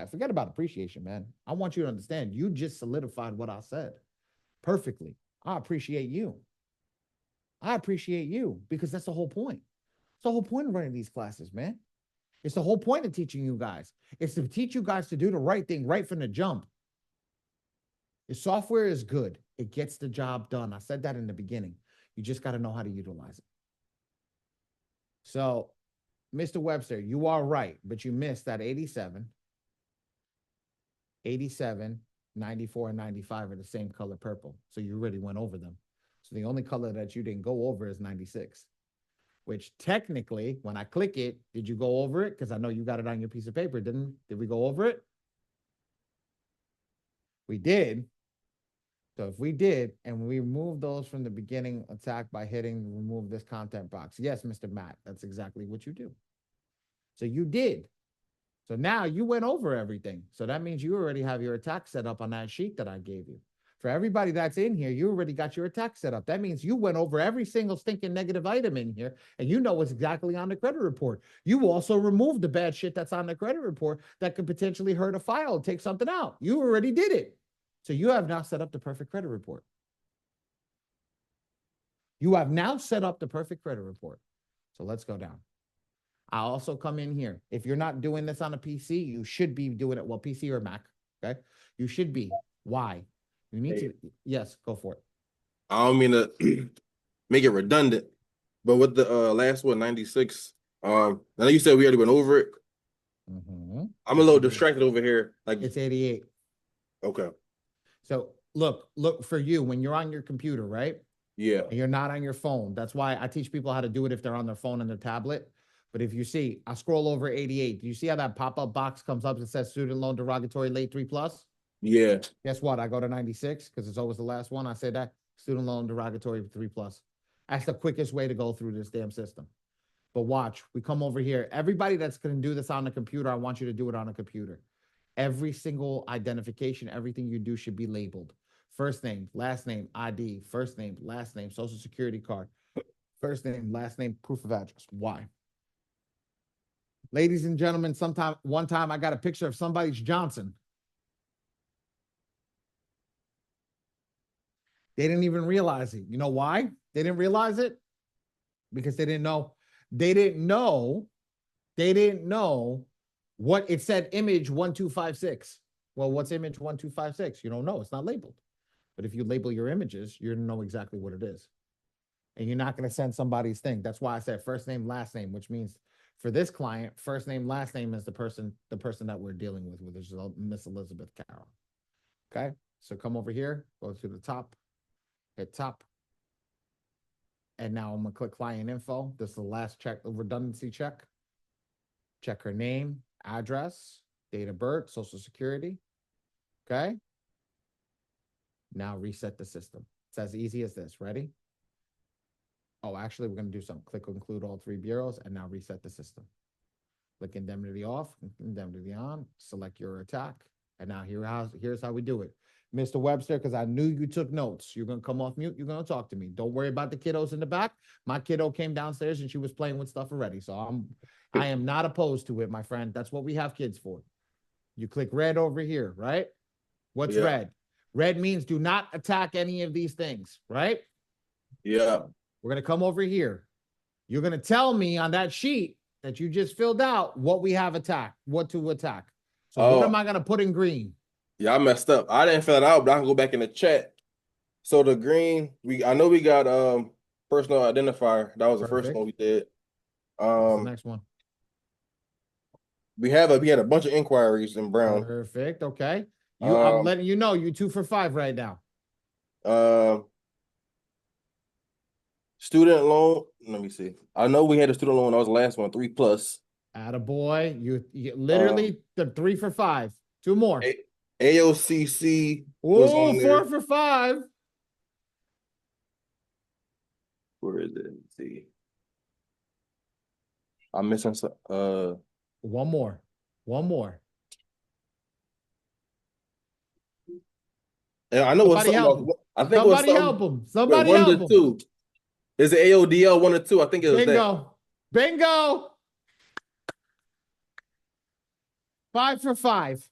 forget about appreciation, man. I want you to understand, you just solidified what I said perfectly. I appreciate you. I appreciate you because that's the whole point. It's the whole point of running these classes, man. It's the whole point of teaching you guys. It's to teach you guys to do the right thing right from the jump. Your software is good. It gets the job done. I said that in the beginning. You just got to know how to utilize it. So, Mr. Webster, you are right, but you missed that 87, 94, and 95 are the same color purple. So you already went over them. So the only color that you didn't go over is 96, which technically, when I click it, did you go over it? Because I know you got it on your piece of paper, did we go over it? We did. So if we did, and we remove those from the beginning attack by hitting remove this content box. Yes, Mr. Matt, that's exactly what you do. So you did. So now you went over everything. So that means you already have your attack set up on that sheet that I gave you. For everybody that's in here, you already got your attack set up. That means you went over every single stinking negative item in here, and you know what's exactly on the credit report. You also removed the bad shit that's on the credit report that could potentially hurt a file, take something out. You already did it. So you have now set up the perfect credit report. You have now set up the perfect credit report. So let's go down. I'll also come in here. If you're not doing this on a PC, you should be doing it. Well, PC or Mac, okay? You should be. Why? You need to. Yes, go for it. I don't mean to make it redundant, but with the last one, 96, I know you said we already went over it. Mm-hmm. I'm a little distracted over here. Like it's 88. Okay. So look for you when you're on your computer, right? Yeah. And you're not on your phone. That's why I teach people how to do it if they're on their phone and their tablet. But if you see, I scroll over 88. Do you see how that pop-up box comes up that says student loan derogatory late 3+? Yeah. Guess what? I go to 96 because it's always the last one. I say that student loan derogatory 3+. That's the quickest way to go through this damn system. But watch, we come over here. Everybody that's going to do this on the computer, I want you to do it on a computer. Every single identification, everything you do should be labeled. First name, last name, ID, first name, last name, social security card, first name, last name, proof of address. Why? Ladies and gentlemen, one time I got a picture of somebody's Johnson. They didn't even realize it. You know why? They didn't realize it because they didn't know. They didn't know what it said image 1256. Well, what's image 1256? You don't know. It's not labeled. But if you label your images, you're going to know exactly what it is. And you're not going to send somebody's thing. That's why I said first name, last name, which means for this client, first name, last name is the person that we're dealing with, which is Miss Elizabeth Carroll. Okay. So come over here, go to the top, hit top. And now I'm going to click client info. This is the last check, the redundancy check. Check her name, address, date of birth, social security. Okay. Now reset the system. It's as easy as this. Ready? Oh, actually, we're going to do something. Click include all 3 bureaus and now reset the system. Click indemnity off, indemnity on, select your attack. And now here's how we do it. Mr. Webster, because I knew you took notes. You're going to come off mute. You're going to talk to me. Don't worry about the kiddos in the back. My kiddo came downstairs and she was playing with stuff already. So I am not opposed to it, my friend. That's what we have kids for. You click red over here, right? What's red? Red means do not attack any of these things, right? Yeah. We're going to come over here. You're going to tell me on that sheet that you just filled out what we have attacked, what to attack. So what am I going to put in green? Yeah, I messed up. I didn't fill it out, but I can go back in the chat. So the green, I know we got personal identifier. That was the first one we did. What's the next one? We had a bunch of inquiries in brown. Perfect. Okay. I'm letting you know you 2 for 5 right now. Student loan. Let me see. I know we had a student loan. That was the last one, 3+. Attaboy. You literally the 3 for 5. 2 more. AOCC was Oh, on there. 4 for 5. Where is it? Let's see. I'm missing some. One more. And I know what's Somebody help him. I think it was Somebody help him. Somebody 1 help to him. 2. Is it AODL 1 or 2? I think it was Bingo. Bingo. 5 for 5.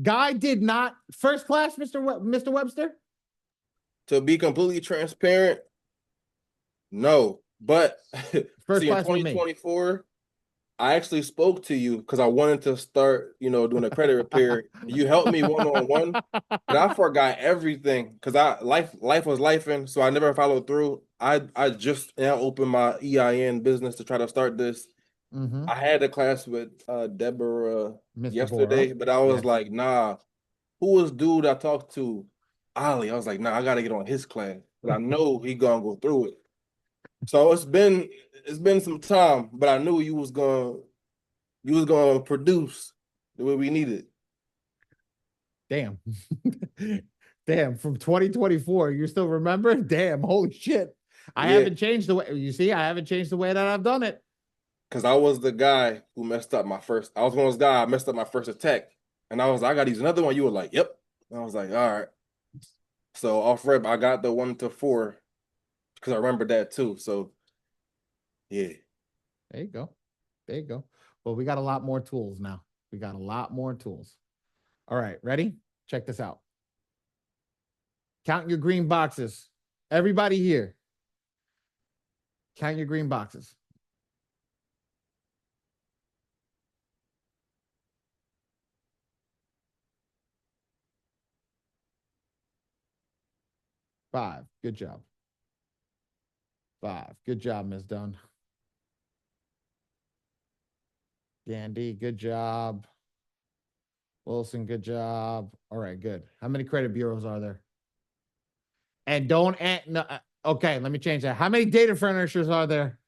Guy did not first class, Mr. Webster. To be completely transparent, no. But First see, in class with me. 2024, I actually spoke to you because I wanted to start, doing a credit repair. You helped me one-on-one, but I forgot everything because life was lifing, so I never followed through. I just now opened my EIN business to try to start this. I had a class with Deborah yesterday, but I was like, nah. Who was dude I talked to? Ali. I was like, nah, I gotta get on his class, but I know he gonna go through it. So it's been some time, but I knew you was gonna produce the way we needed. Damn. Damn, from 2024, you still remember? Damn, holy shit. I haven't changed the way, you see, I haven't changed the way that I've done it. Because I was the guy who messed up my first, I was one of those guys, I messed up my first attack. And I was like, I gotta use another one. You were like, yep. And I was like, all right. So off rip, I got the 1 to 4 because I remember that too. So yeah. There you go. Well, we got a lot more tools now. All right, ready? Check this out. Count your green boxes. Everybody here. Count your green boxes. Five. Good job. 5. Good job, Ms. Dunn. Dandy, good job. Wilson, good job. All right, good. How many credit bureaus are there? And don't no, okay, let me change that. How many data furnishers are there?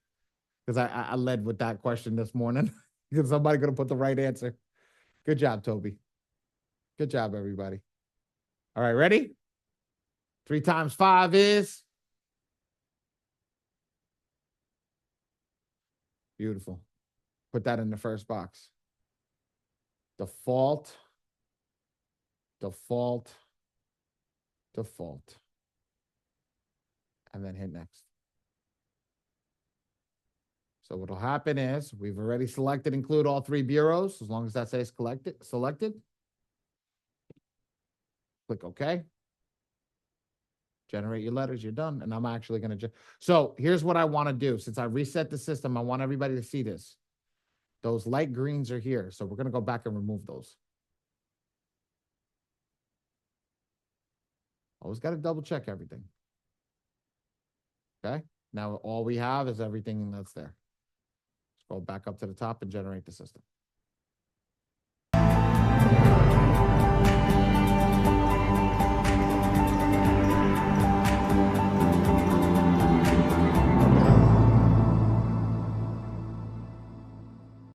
Because I led with that question this morning. Because somebody gonna put the right answer. Good job, Toby. Good job, everybody. All right, ready? 3 times 5 is beautiful. Put that in the first box. Default, default, default. And then hit next. So what'll happen is we've already selected include all 3 bureaus, as long as that says selected. Click OK. Generate your letters, you're done. And I'm actually going to so here's what I want to do. Since I reset the system, I want everybody to see this. Those light greens are here. So we're going to go back and remove those. Always got to double check everything. Okay. Now all we have is everything that's there. Let's go back up to the top and generate the system.